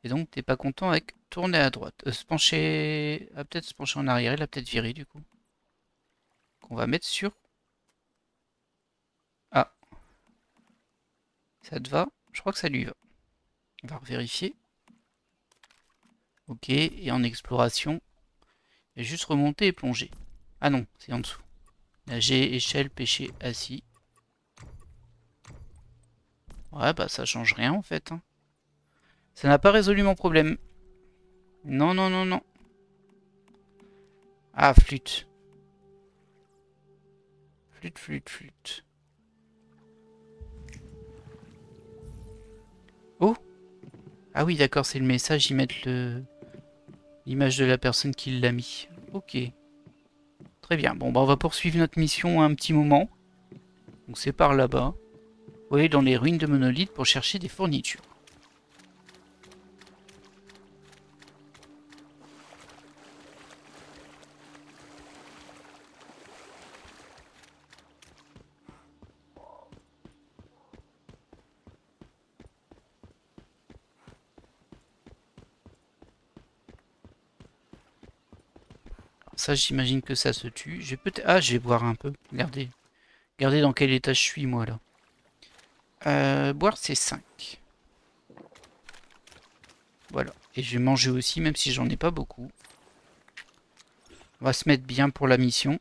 [SPEAKER 1] Et donc, t'es pas content avec tourner à droite. Se pencher, ah, peut-être se pencher en arrière, il a peut-être viré du coup. Qu'on va mettre sur... Ah, ça te va? Je crois que ça lui va. On va vérifier. Ok, et en exploration, il y a juste remonter et plonger. Ah non, c'est en dessous. Nager, échelle, pêcher, assis. Ouais, bah ça change rien en fait, hein. Ça n'a pas résolu mon problème. Non, non, non, non. Ah, flûte. Flûte, flûte, flûte. Oh! Ah oui, d'accord, c'est le message, ils mettent l'image de la personne qui l'a mis. Ok. Très bien. Bon, bah on va poursuivre notre mission un petit moment. Donc c'est par là-bas. Vous voyez, dans les ruines de monolithes pour chercher des fournitures. Alors ça, j'imagine que ça se tue. Je vais peut-être... Ah, je vais boire un peu. Regardez. Regardez dans quel état je suis, moi, là. Boire, c'est 5. Voilà. Et je vais manger aussi, même si j'en ai pas beaucoup. On va se mettre bien pour la mission.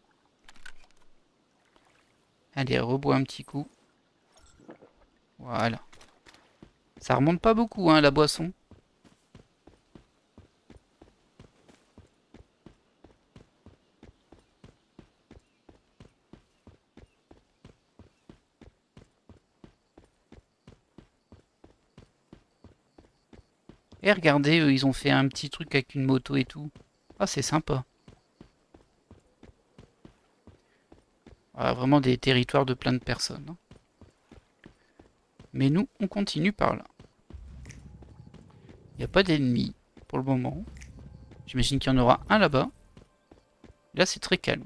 [SPEAKER 1] Allez, rebois un petit coup. Voilà. Ça remonte pas beaucoup, hein, la boisson. Et regardez, eux, ils ont fait un petit truc avec une moto et tout. Ah, c'est sympa. Voilà, vraiment des territoires de plein de personnes, hein. Mais nous, on continue par là. Il n'y a pas d'ennemis pour le moment. J'imagine qu'il y en aura un là-bas. Là, c'est très calme.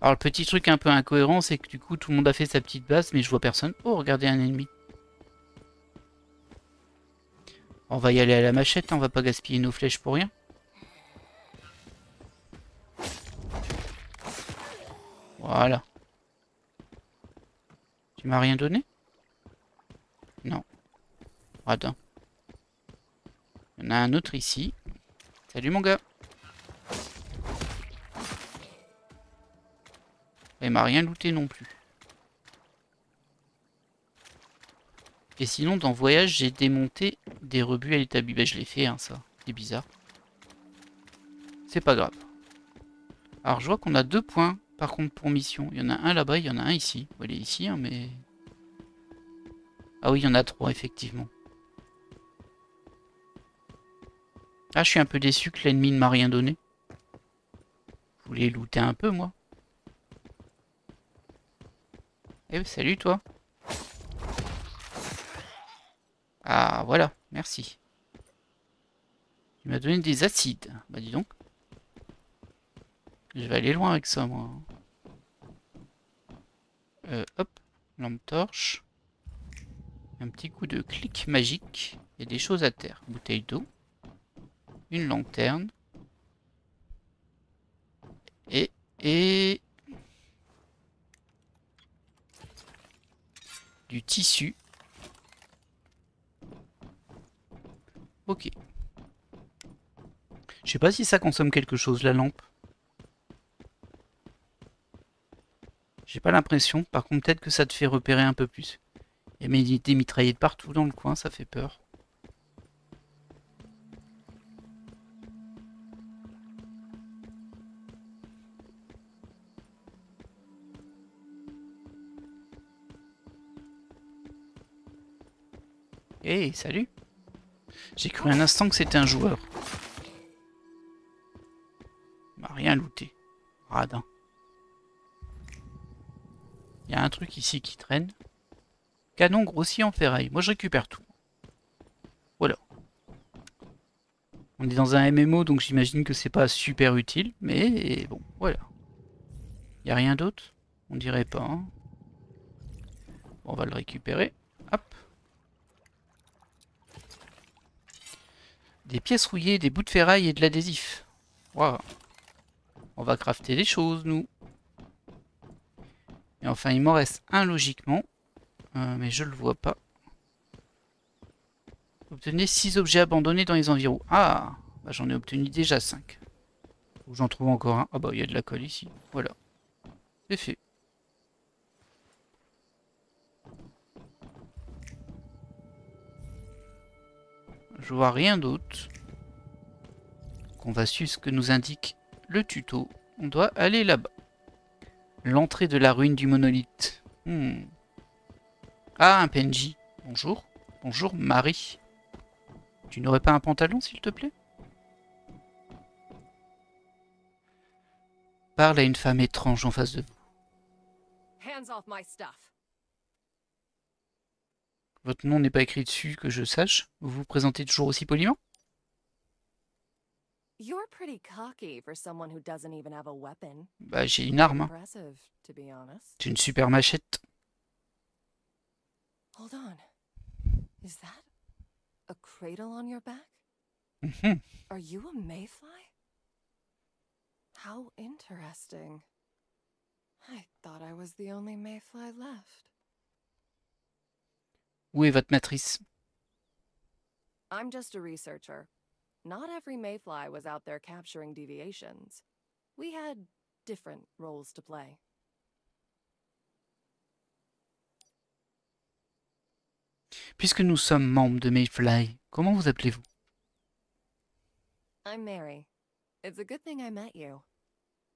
[SPEAKER 1] Alors, le petit truc un peu incohérent, c'est que du coup, tout le monde a fait sa petite base, mais je vois personne. Oh, regardez un ennemi. On va y aller à la machette, hein, on va pas gaspiller nos flèches pour rien. Voilà. Tu m'as rien donné? Non. Radin. Il y en a un autre ici. Salut mon gars. Il m'a rien looté non plus. Et sinon, dans Voyage, j'ai démonté des rebuts à l'établi. Ben, je l'ai fait, hein, ça. C'est bizarre. C'est pas grave. Alors, je vois qu'on a 2 points, par contre, pour mission. Il y en a un là-bas, il y en a un ici. Bon, il est ici, hein, mais... Ah oui, il y en a 3, effectivement. Ah, je suis un peu déçu que l'ennemi ne m'a rien donné. Je voulais looter un peu, moi. Eh, salut, toi. Ah, voilà, merci. Il m'a donné des acides. Bah, dis donc. Je vais aller loin avec ça, moi. Hop, lampe torche. Un petit coup de clic magique. Il y a des choses à terre. Bouteille d'eau. Une lanterne. Et du tissu. Ok. Je sais pas si ça consomme quelque chose, la lampe. J'ai pas l'impression. Par contre, peut-être que ça te fait repérer un peu plus. Il y a des mitraillettes partout dans le coin, ça fait peur. Hey, salut! J'ai cru un instant que c'était un joueur. Bah, rien looté. Radin. Il y a un truc ici qui traîne. Canon grossi en ferraille. Moi je récupère tout. Voilà. On est dans un MMO donc j'imagine que c'est pas super utile. Mais bon, voilà. Il n'y a rien d'autre? On dirait pas. Hein. Bon, on va le récupérer. Hop. Des pièces rouillées, des bouts de ferraille et de l'adhésif. Waouh. On va crafter des choses, nous. Et enfin, il m'en reste un logiquement. Mais je le vois pas. Obtenez 6 objets abandonnés dans les environs. Ah, bah, j'en ai obtenu déjà 5. J'en trouve encore un. Ah bah, il y a de la colle ici. Voilà. C'est fait. Je vois rien d'autre. On va suivre ce que nous indique le tuto. On doit aller là-bas. L'entrée de la ruine du monolithe. Ah, un PNJ. Bonjour. Bonjour, Marie. Tu n'aurais pas un pantalon, s'il te plaît? Parle à une femme étrange en face de vous.
[SPEAKER 4] Hands off my stuff.
[SPEAKER 1] Votre nom n'est pas écrit dessus, que je sache. Vous vous présentez toujours aussi poliment?
[SPEAKER 4] You're pretty cocky for someone who doesn't even have a weapon.
[SPEAKER 1] Bah, j'ai une arme. Hein.
[SPEAKER 4] Impressive, to be honest.
[SPEAKER 1] J'ai une super machette.
[SPEAKER 4] Hold on. Is that a cradle on your back? Are you a mayfly? How interesting. I thought I was the only mayfly left.
[SPEAKER 1] Où est votre matrice?
[SPEAKER 4] I'm just a researcher. Not every mayfly was out there capturing deviations. We had different roles to play.
[SPEAKER 1] Puisque nous sommes membres de Mayfly, comment vous appelez-vous?
[SPEAKER 4] I'm Mary. It's a good thing I met you.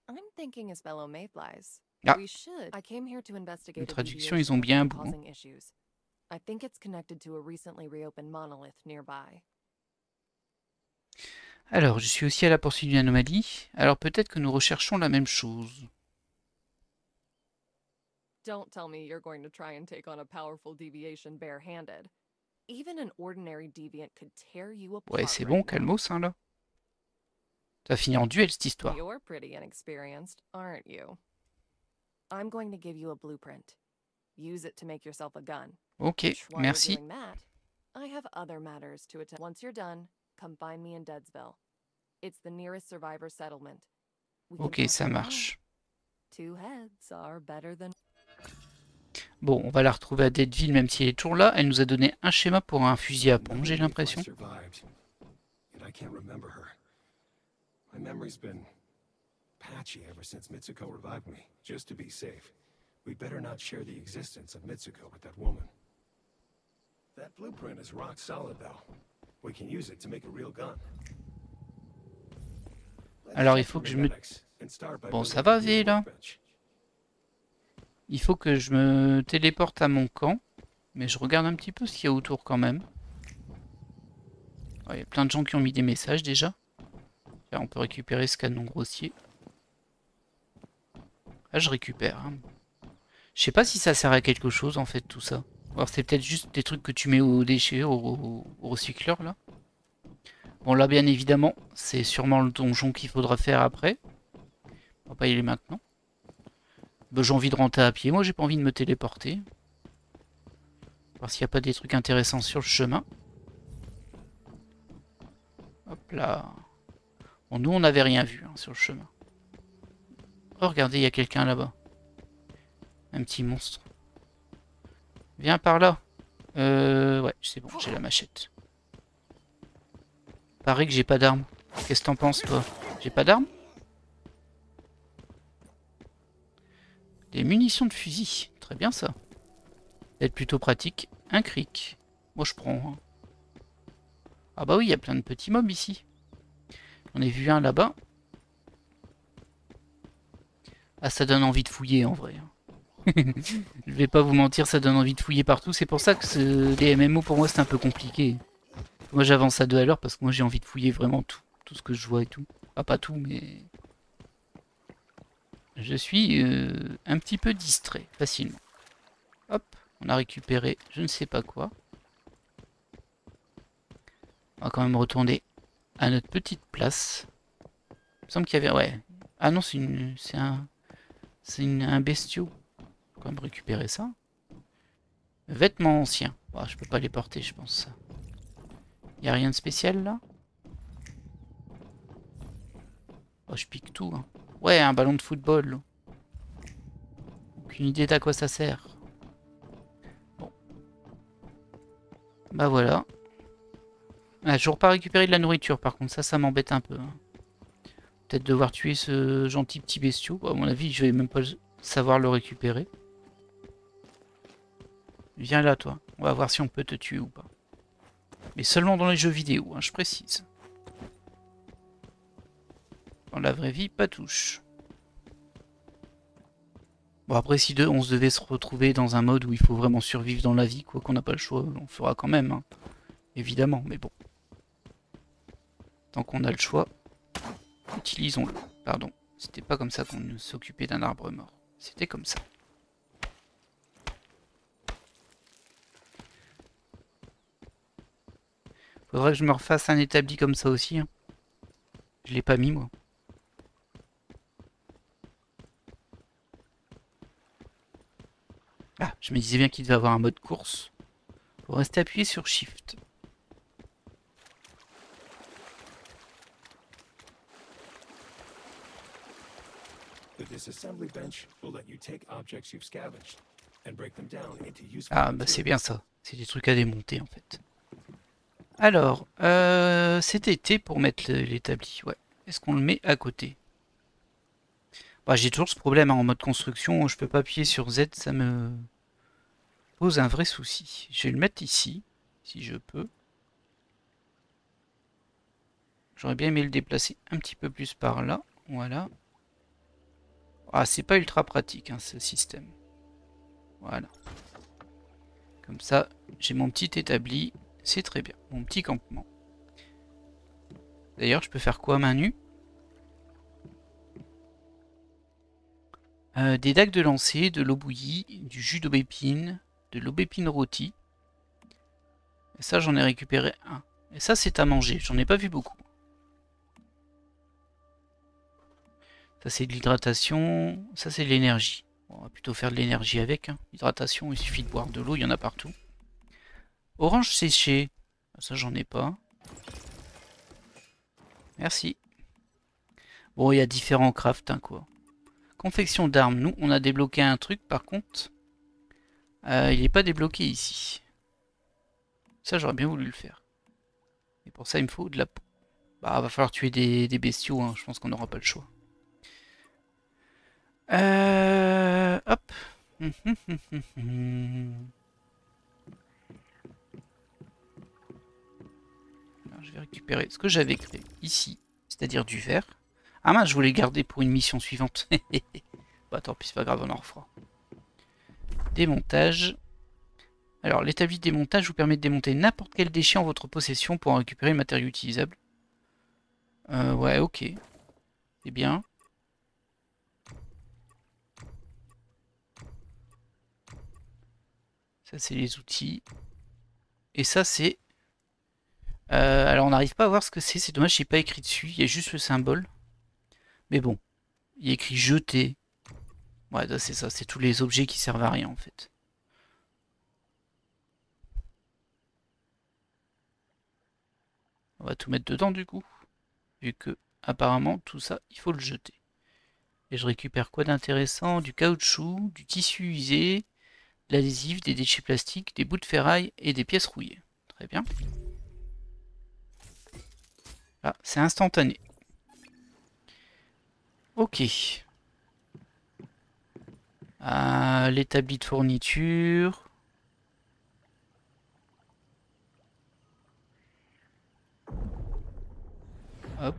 [SPEAKER 4] I'm thinking as fellow mayflies.
[SPEAKER 1] Ah.
[SPEAKER 4] We should. I came here to investigate.
[SPEAKER 1] Les traductions, ils ont bien un bout.
[SPEAKER 4] Causing issues. I think it's connected to a recently reopened monolith nearby.
[SPEAKER 1] Alors, je suis aussi à la poursuite d'une anomalie. Alors peut-être que nous recherchons la même chose.
[SPEAKER 4] Don't tell me you're going to try and take on a powerful deviation bare-handed. Even an ordinary deviant could tear you apart.
[SPEAKER 1] Ouais, c'est bon, calmos, hein, là. Ça va finir en duel, cette histoire.
[SPEAKER 4] You're pretty inexperienced, aren't you? I'm going to give you a blueprint. Use it to make yourself a gun.
[SPEAKER 1] Ok, merci.
[SPEAKER 4] That, I have other matters to attend. Once you're done, come find me in Deadsville. It's the nearest survivor settlement.
[SPEAKER 1] Ok, ça marche.
[SPEAKER 4] Two heads are better than...
[SPEAKER 1] Bon, on va la retrouver à Deadville, même si elle est toujours là. Elle nous a donné un schéma pour un fusil à pompe, j'ai l'impression.
[SPEAKER 2] My memory's been patchy ever since Mitsuko revived me. Just to be safe, we'd better not share the existence of Mitsuko with that woman. That blueprint is rock solid, though. We can use it to make a real gun.
[SPEAKER 1] Alors, il faut que je me... Bon, ça va, V, là. Il faut que je me téléporte à mon camp. Mais je regarde un petit peu ce qu'il y a autour, quand même. Ouais, il y a plein de gens qui ont mis des messages, déjà. Là, on peut récupérer ce canon grossier. Là, je récupère. Hein. Je sais pas si ça sert à quelque chose, en fait, tout ça. Alors, c'est peut-être juste des trucs que tu mets au déchet, au recycleur, là. Bon, là, bien évidemment, c'est sûrement le donjon qu'il faudra faire après. On va pas y aller maintenant. Bah, j'ai envie de rentrer à pied. Moi, j'ai pas envie de me téléporter. Voir s'il n'y a pas des trucs intéressants sur le chemin. Hop là. Bon, nous, on n'avait rien vu hein, sur le chemin. Oh, regardez, il y a quelqu'un là-bas. Un petit monstre. Viens par là. Ouais, c'est bon, j'ai la machette. Paraît que j'ai pas d'arme. Qu'est-ce que t'en penses, toi? J'ai pas d'arme? Des munitions de fusil. Très bien, ça. Être plutôt pratique. Un cric. Moi, je prends. Hein. Ah bah oui, il y a plein de petits mobs ici. J'en ai vu un là-bas. Ah, ça donne envie de fouiller, en vrai. Je vais pas vous mentir, ça donne envie de fouiller partout. C'est pour ça que les MMO, pour moi, c'est un peu compliqué. Moi, j'avance à 2 à l'heure parce que moi, j'ai envie de fouiller vraiment tout. Tout ce que je vois et tout. Ah, pas tout, mais... Je suis un petit peu distrait, facilement. Hop, on a récupéré je ne sais pas quoi. On va quand même retourner à notre petite place. Il me semble qu'il y avait... Ouais. Ah non, c'est un bestiau. On va quand même récupérer ça. Vêtements anciens. Oh, je peux pas les porter, je pense. Il n'y a rien de spécial, là? Oh, je pique tout. Hein. Ouais, un ballon de football. Aucune idée d'à quoi ça sert. Bon. Bah voilà. Ah, toujours pas récupéré de la nourriture, par contre. Ça m'embête un peu. Hein. Peut-être devoir tuer ce gentil petit bestiau. Bon, à mon avis, je vais même pas savoir le récupérer. Viens là, toi. On va voir si on peut te tuer ou pas. Mais seulement dans les jeux vidéo, hein, je précise. Dans la vraie vie, pas touche. Bon, après, si on se devait se retrouver dans un mode où il faut vraiment survivre dans la vie, quoi qu'on n'a pas le choix, on le fera quand même. Hein. Évidemment, mais bon. Tant qu'on a le choix, utilisons-le. Pardon, c'était pas comme ça qu'on s'occupait d'un arbre mort. C'était comme ça. Faudrait que je me refasse un établi comme ça aussi. Hein. Je l'ai pas mis, moi. Ah, je me disais bien qu'il devait avoir un mode course. Faut rester appuyé sur Shift. Ah, bah c'est bien ça. C'est des trucs à démonter, en fait. Alors, c'est été pour mettre l'établi. Ouais. Est-ce qu'on le met à côté? Bah, j'ai toujours ce problème hein, en mode construction. Je peux pas appuyer sur Z, ça me pose un vrai souci. Je vais le mettre ici, si je peux. J'aurais bien aimé le déplacer un petit peu plus par là. Voilà. Ah, c'est pas ultra pratique, hein, ce système. Voilà. Comme ça, j'ai mon petit établi. C'est très bien. Mon petit campement. D'ailleurs, je peux faire quoi à main nue? Des dagues de lancer, de l'eau bouillie, du jus d'aubépine, de l'aubépine rôtie. Et ça, j'en ai récupéré un. Et ça, c'est à manger. J'en ai pas vu beaucoup. Ça, c'est de l'hydratation. Ça, c'est de l'énergie. Bon, on va plutôt faire de l'énergie avec. Hein. Hydratation, il suffit de boire de l'eau, il y en a partout. Orange séché. Ça, j'en ai pas. Merci. Bon, il y a différents crafts, hein, quoi. Confection d'armes. Nous, on a débloqué un truc, par contre. Il n'est pas débloqué ici. Ça, j'aurais bien voulu le faire. Et pour ça, il me faut de la peau. Bah, va falloir tuer des bestiaux, hein. Je pense qu'on n'aura pas le choix. Hop. Alors, je vais récupérer ce que j'avais créé ici, c'est-à-dire du verre. Ah mince, je voulais garder pour une mission suivante. Bah tant pis, c'est pas grave, on en refera. Démontage. Alors, l'établi de démontage vous permet de démonter n'importe quel déchet en votre possession pour en récupérer le matériau utilisable. Ouais, ok. C'est bien. Ça, c'est les outils. Et ça, c'est... alors, on n'arrive pas à voir ce que c'est. C'est dommage, j'ai pas écrit dessus. Il y a juste le symbole. Mais bon. Il y a écrit jeter. Ouais, c'est ça. C'est tous les objets qui servent à rien, en fait. On va tout mettre dedans du coup. Vu que apparemment tout ça, il faut le jeter. Et je récupère quoi d'intéressant? Du caoutchouc, du tissu usé, de l'adhésif, des déchets plastiques, des bouts de ferraille et des pièces rouillées. Très bien. Ah, c'est instantané. Ok. L'établi de fourniture. Hop.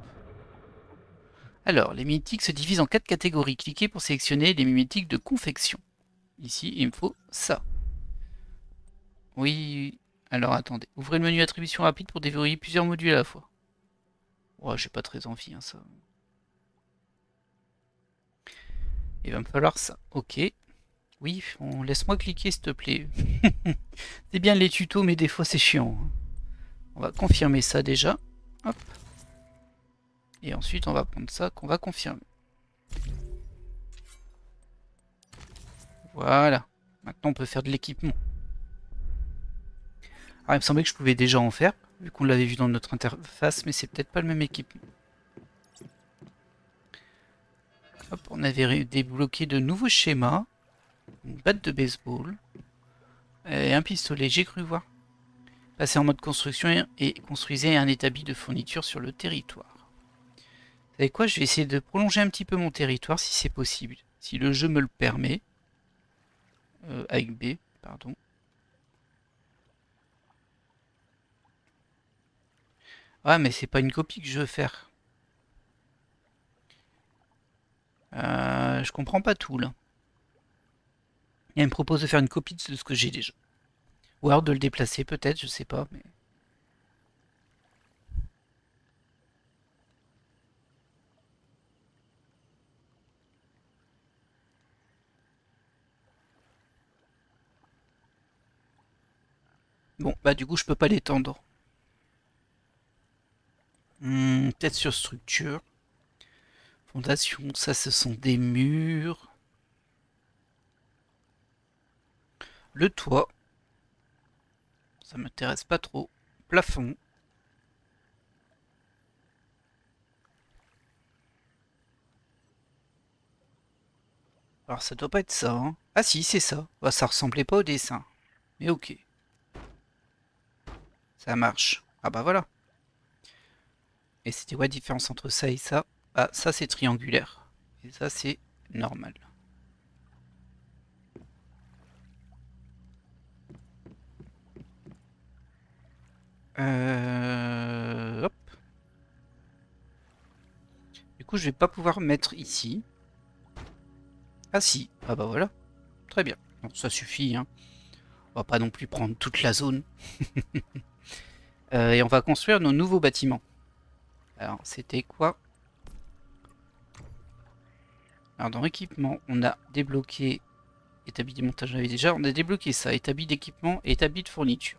[SPEAKER 1] Alors, les mimétiques se divisent en 4 catégories. Cliquez pour sélectionner les mimétiques de confection. Ici, il me faut ça. Oui. Alors, attendez. Ouvrez le menu attribution rapide pour déverrouiller plusieurs modules à la fois. Oh, j'ai pas très envie, hein, ça. Il va me falloir ça. Ok. Oui, laisse-moi cliquer, s'il te plaît. C'est bien les tutos, mais des fois, c'est chiant. On va confirmer ça déjà. Hop. Et ensuite, on va prendre ça qu'on va confirmer. Voilà. Maintenant, on peut faire de l'équipement. Alors, il me semblait que je pouvais déjà en faire, vu qu'on l'avait vu dans notre interface, mais c'est peut-être pas le même équipement. Hop, on avait débloqué de nouveaux schémas. Une batte de baseball. Et un pistolet, j'ai cru voir. Passez en mode construction et construisez un établi de fourniture sur le territoire. Vous savez quoi, je vais essayer de prolonger un petit peu mon territoire si c'est possible. Si le jeu me le permet. Avec B, pardon. Ah, mais c'est pas une copie que je veux faire. Je comprends pas tout, là. Il me propose de faire une copie de ce que j'ai déjà. Ou alors de le déplacer, peut-être, je sais pas, mais... Bon, bah du coup, je peux pas l'étendre. Peut-être sur structure. Fondation, ça, ce sont des murs. Le toit. Ça m'intéresse pas trop. Plafond. Alors, ça doit pas être ça, hein. Ah si, c'est ça. Bah, ça ressemblait pas au dessin. Mais ok. Ça marche. Ah bah voilà. Et c'était quoi la différence entre ça et ça? Ah, ça c'est triangulaire. Et ça c'est normal. Hop. Du coup je vais pas pouvoir mettre ici. Ah si. Ah bah voilà. Très bien. Donc ça suffit, hein. On va pas non plus prendre toute la zone. Et on va construire nos nouveaux bâtiments. Alors, c'était quoi? Alors, dans équipement, on a débloqué établi de montage, on avait déjà. On a débloqué ça, établi d'équipement et établi de fourniture.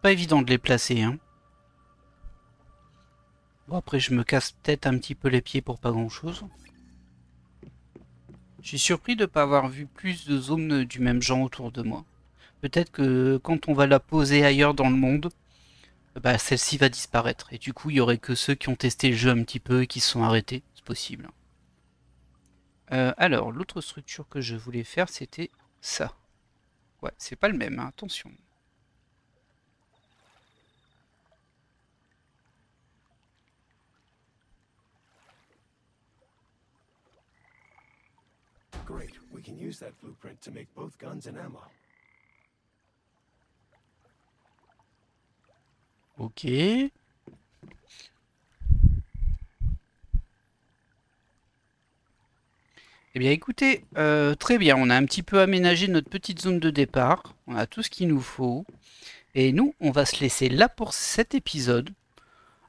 [SPEAKER 1] Pas évident de les placer, hein. Bon, après je me casse peut-être un petit peu les pieds pour pas grand chose. Je suis surpris de ne pas avoir vu plus de zones du même genre autour de moi. Peut-être que quand on va la poser ailleurs dans le monde, bah, celle-ci va disparaître. Et du coup il y aurait que ceux qui ont testé le jeu un petit peu et qui se sont arrêtés, c'est possible. Alors l'autre structure que je voulais faire c'était ça. Ouais, c'est pas le même, hein, attention.
[SPEAKER 2] Great, we can use that blueprint to make both guns and ammo.
[SPEAKER 1] Ok. Eh bien écoutez, très bien, on a un petit peu aménagé notre petite zone de départ, on a tout ce qu'il nous faut, et nous on va se laisser là pour cet épisode.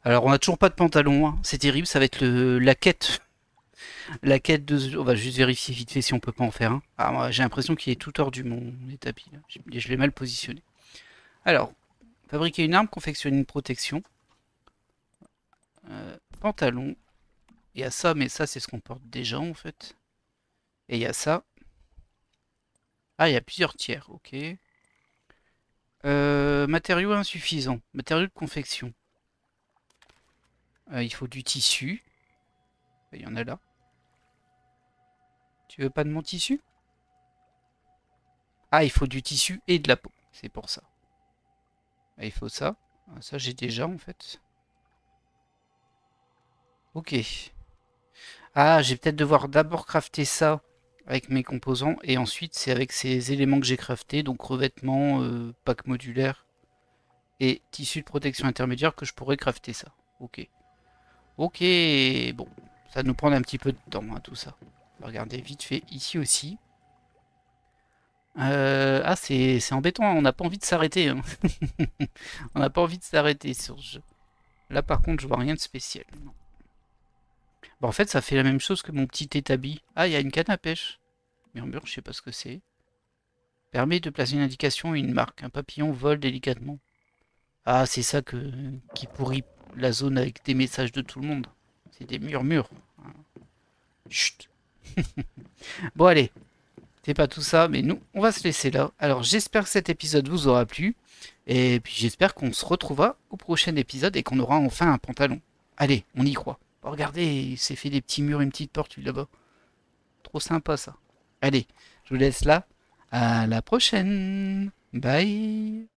[SPEAKER 1] Alors on n'a toujours pas de pantalon, hein. C'est terrible, ça va être la quête La quête de... On va juste vérifier vite fait si on peut pas en faire un. Ah, moi, j'ai l'impression qu'il est tout tordu mon établi. Là. Je l'ai mal positionné. Alors, fabriquer une arme, confectionner une protection. Pantalon. Il y a ça, mais ça, c'est ce qu'on porte déjà, en fait. Et il y a ça. Ah, il y a plusieurs tiers, ok. Matériaux insuffisants. Matériaux de confection. Il faut du tissu. Il y en a là. Tu veux pas de mon tissu? Ah, il faut du tissu et de la peau. C'est pour ça. Ah, il faut ça. Ah, ça, j'ai déjà, en fait. Ok. Ah, j'ai peut-être devoir d'abord crafter ça avec mes composants. Et ensuite, c'est avec ces éléments que j'ai craftés. Donc, revêtement, pack modulaire et tissu de protection intermédiaire que je pourrais crafter ça. Ok. Ok, bon. Ça va nous prendre un petit peu de temps, hein, tout ça. Regardez vite fait ici aussi. Ah, c'est embêtant, on n'a pas envie de s'arrêter. Hein. On n'a pas envie de s'arrêter sur ce jeu. Là, par contre, je vois rien de spécial. Non. Bon, en fait, ça fait la même chose que mon petit établi. Ah, il y a une canne à pêche. Murmure, je sais pas ce que c'est. Permet de placer une indication et une marque. Un papillon vole délicatement. Ah, c'est ça qui pourrit la zone avec des messages de tout le monde. C'est des murmures. Chut. Bon, allez. C'est pas tout ça, mais nous, on va se laisser là. Alors, j'espère que cet épisode vous aura plu. Et puis, j'espère qu'on se retrouvera au prochain épisode et qu'on aura enfin un pantalon. Allez, on y croit. Oh, regardez, il s'est fait des petits murs, une petite porte là-bas. Trop sympa, ça. Allez, je vous laisse là. À la prochaine. Bye.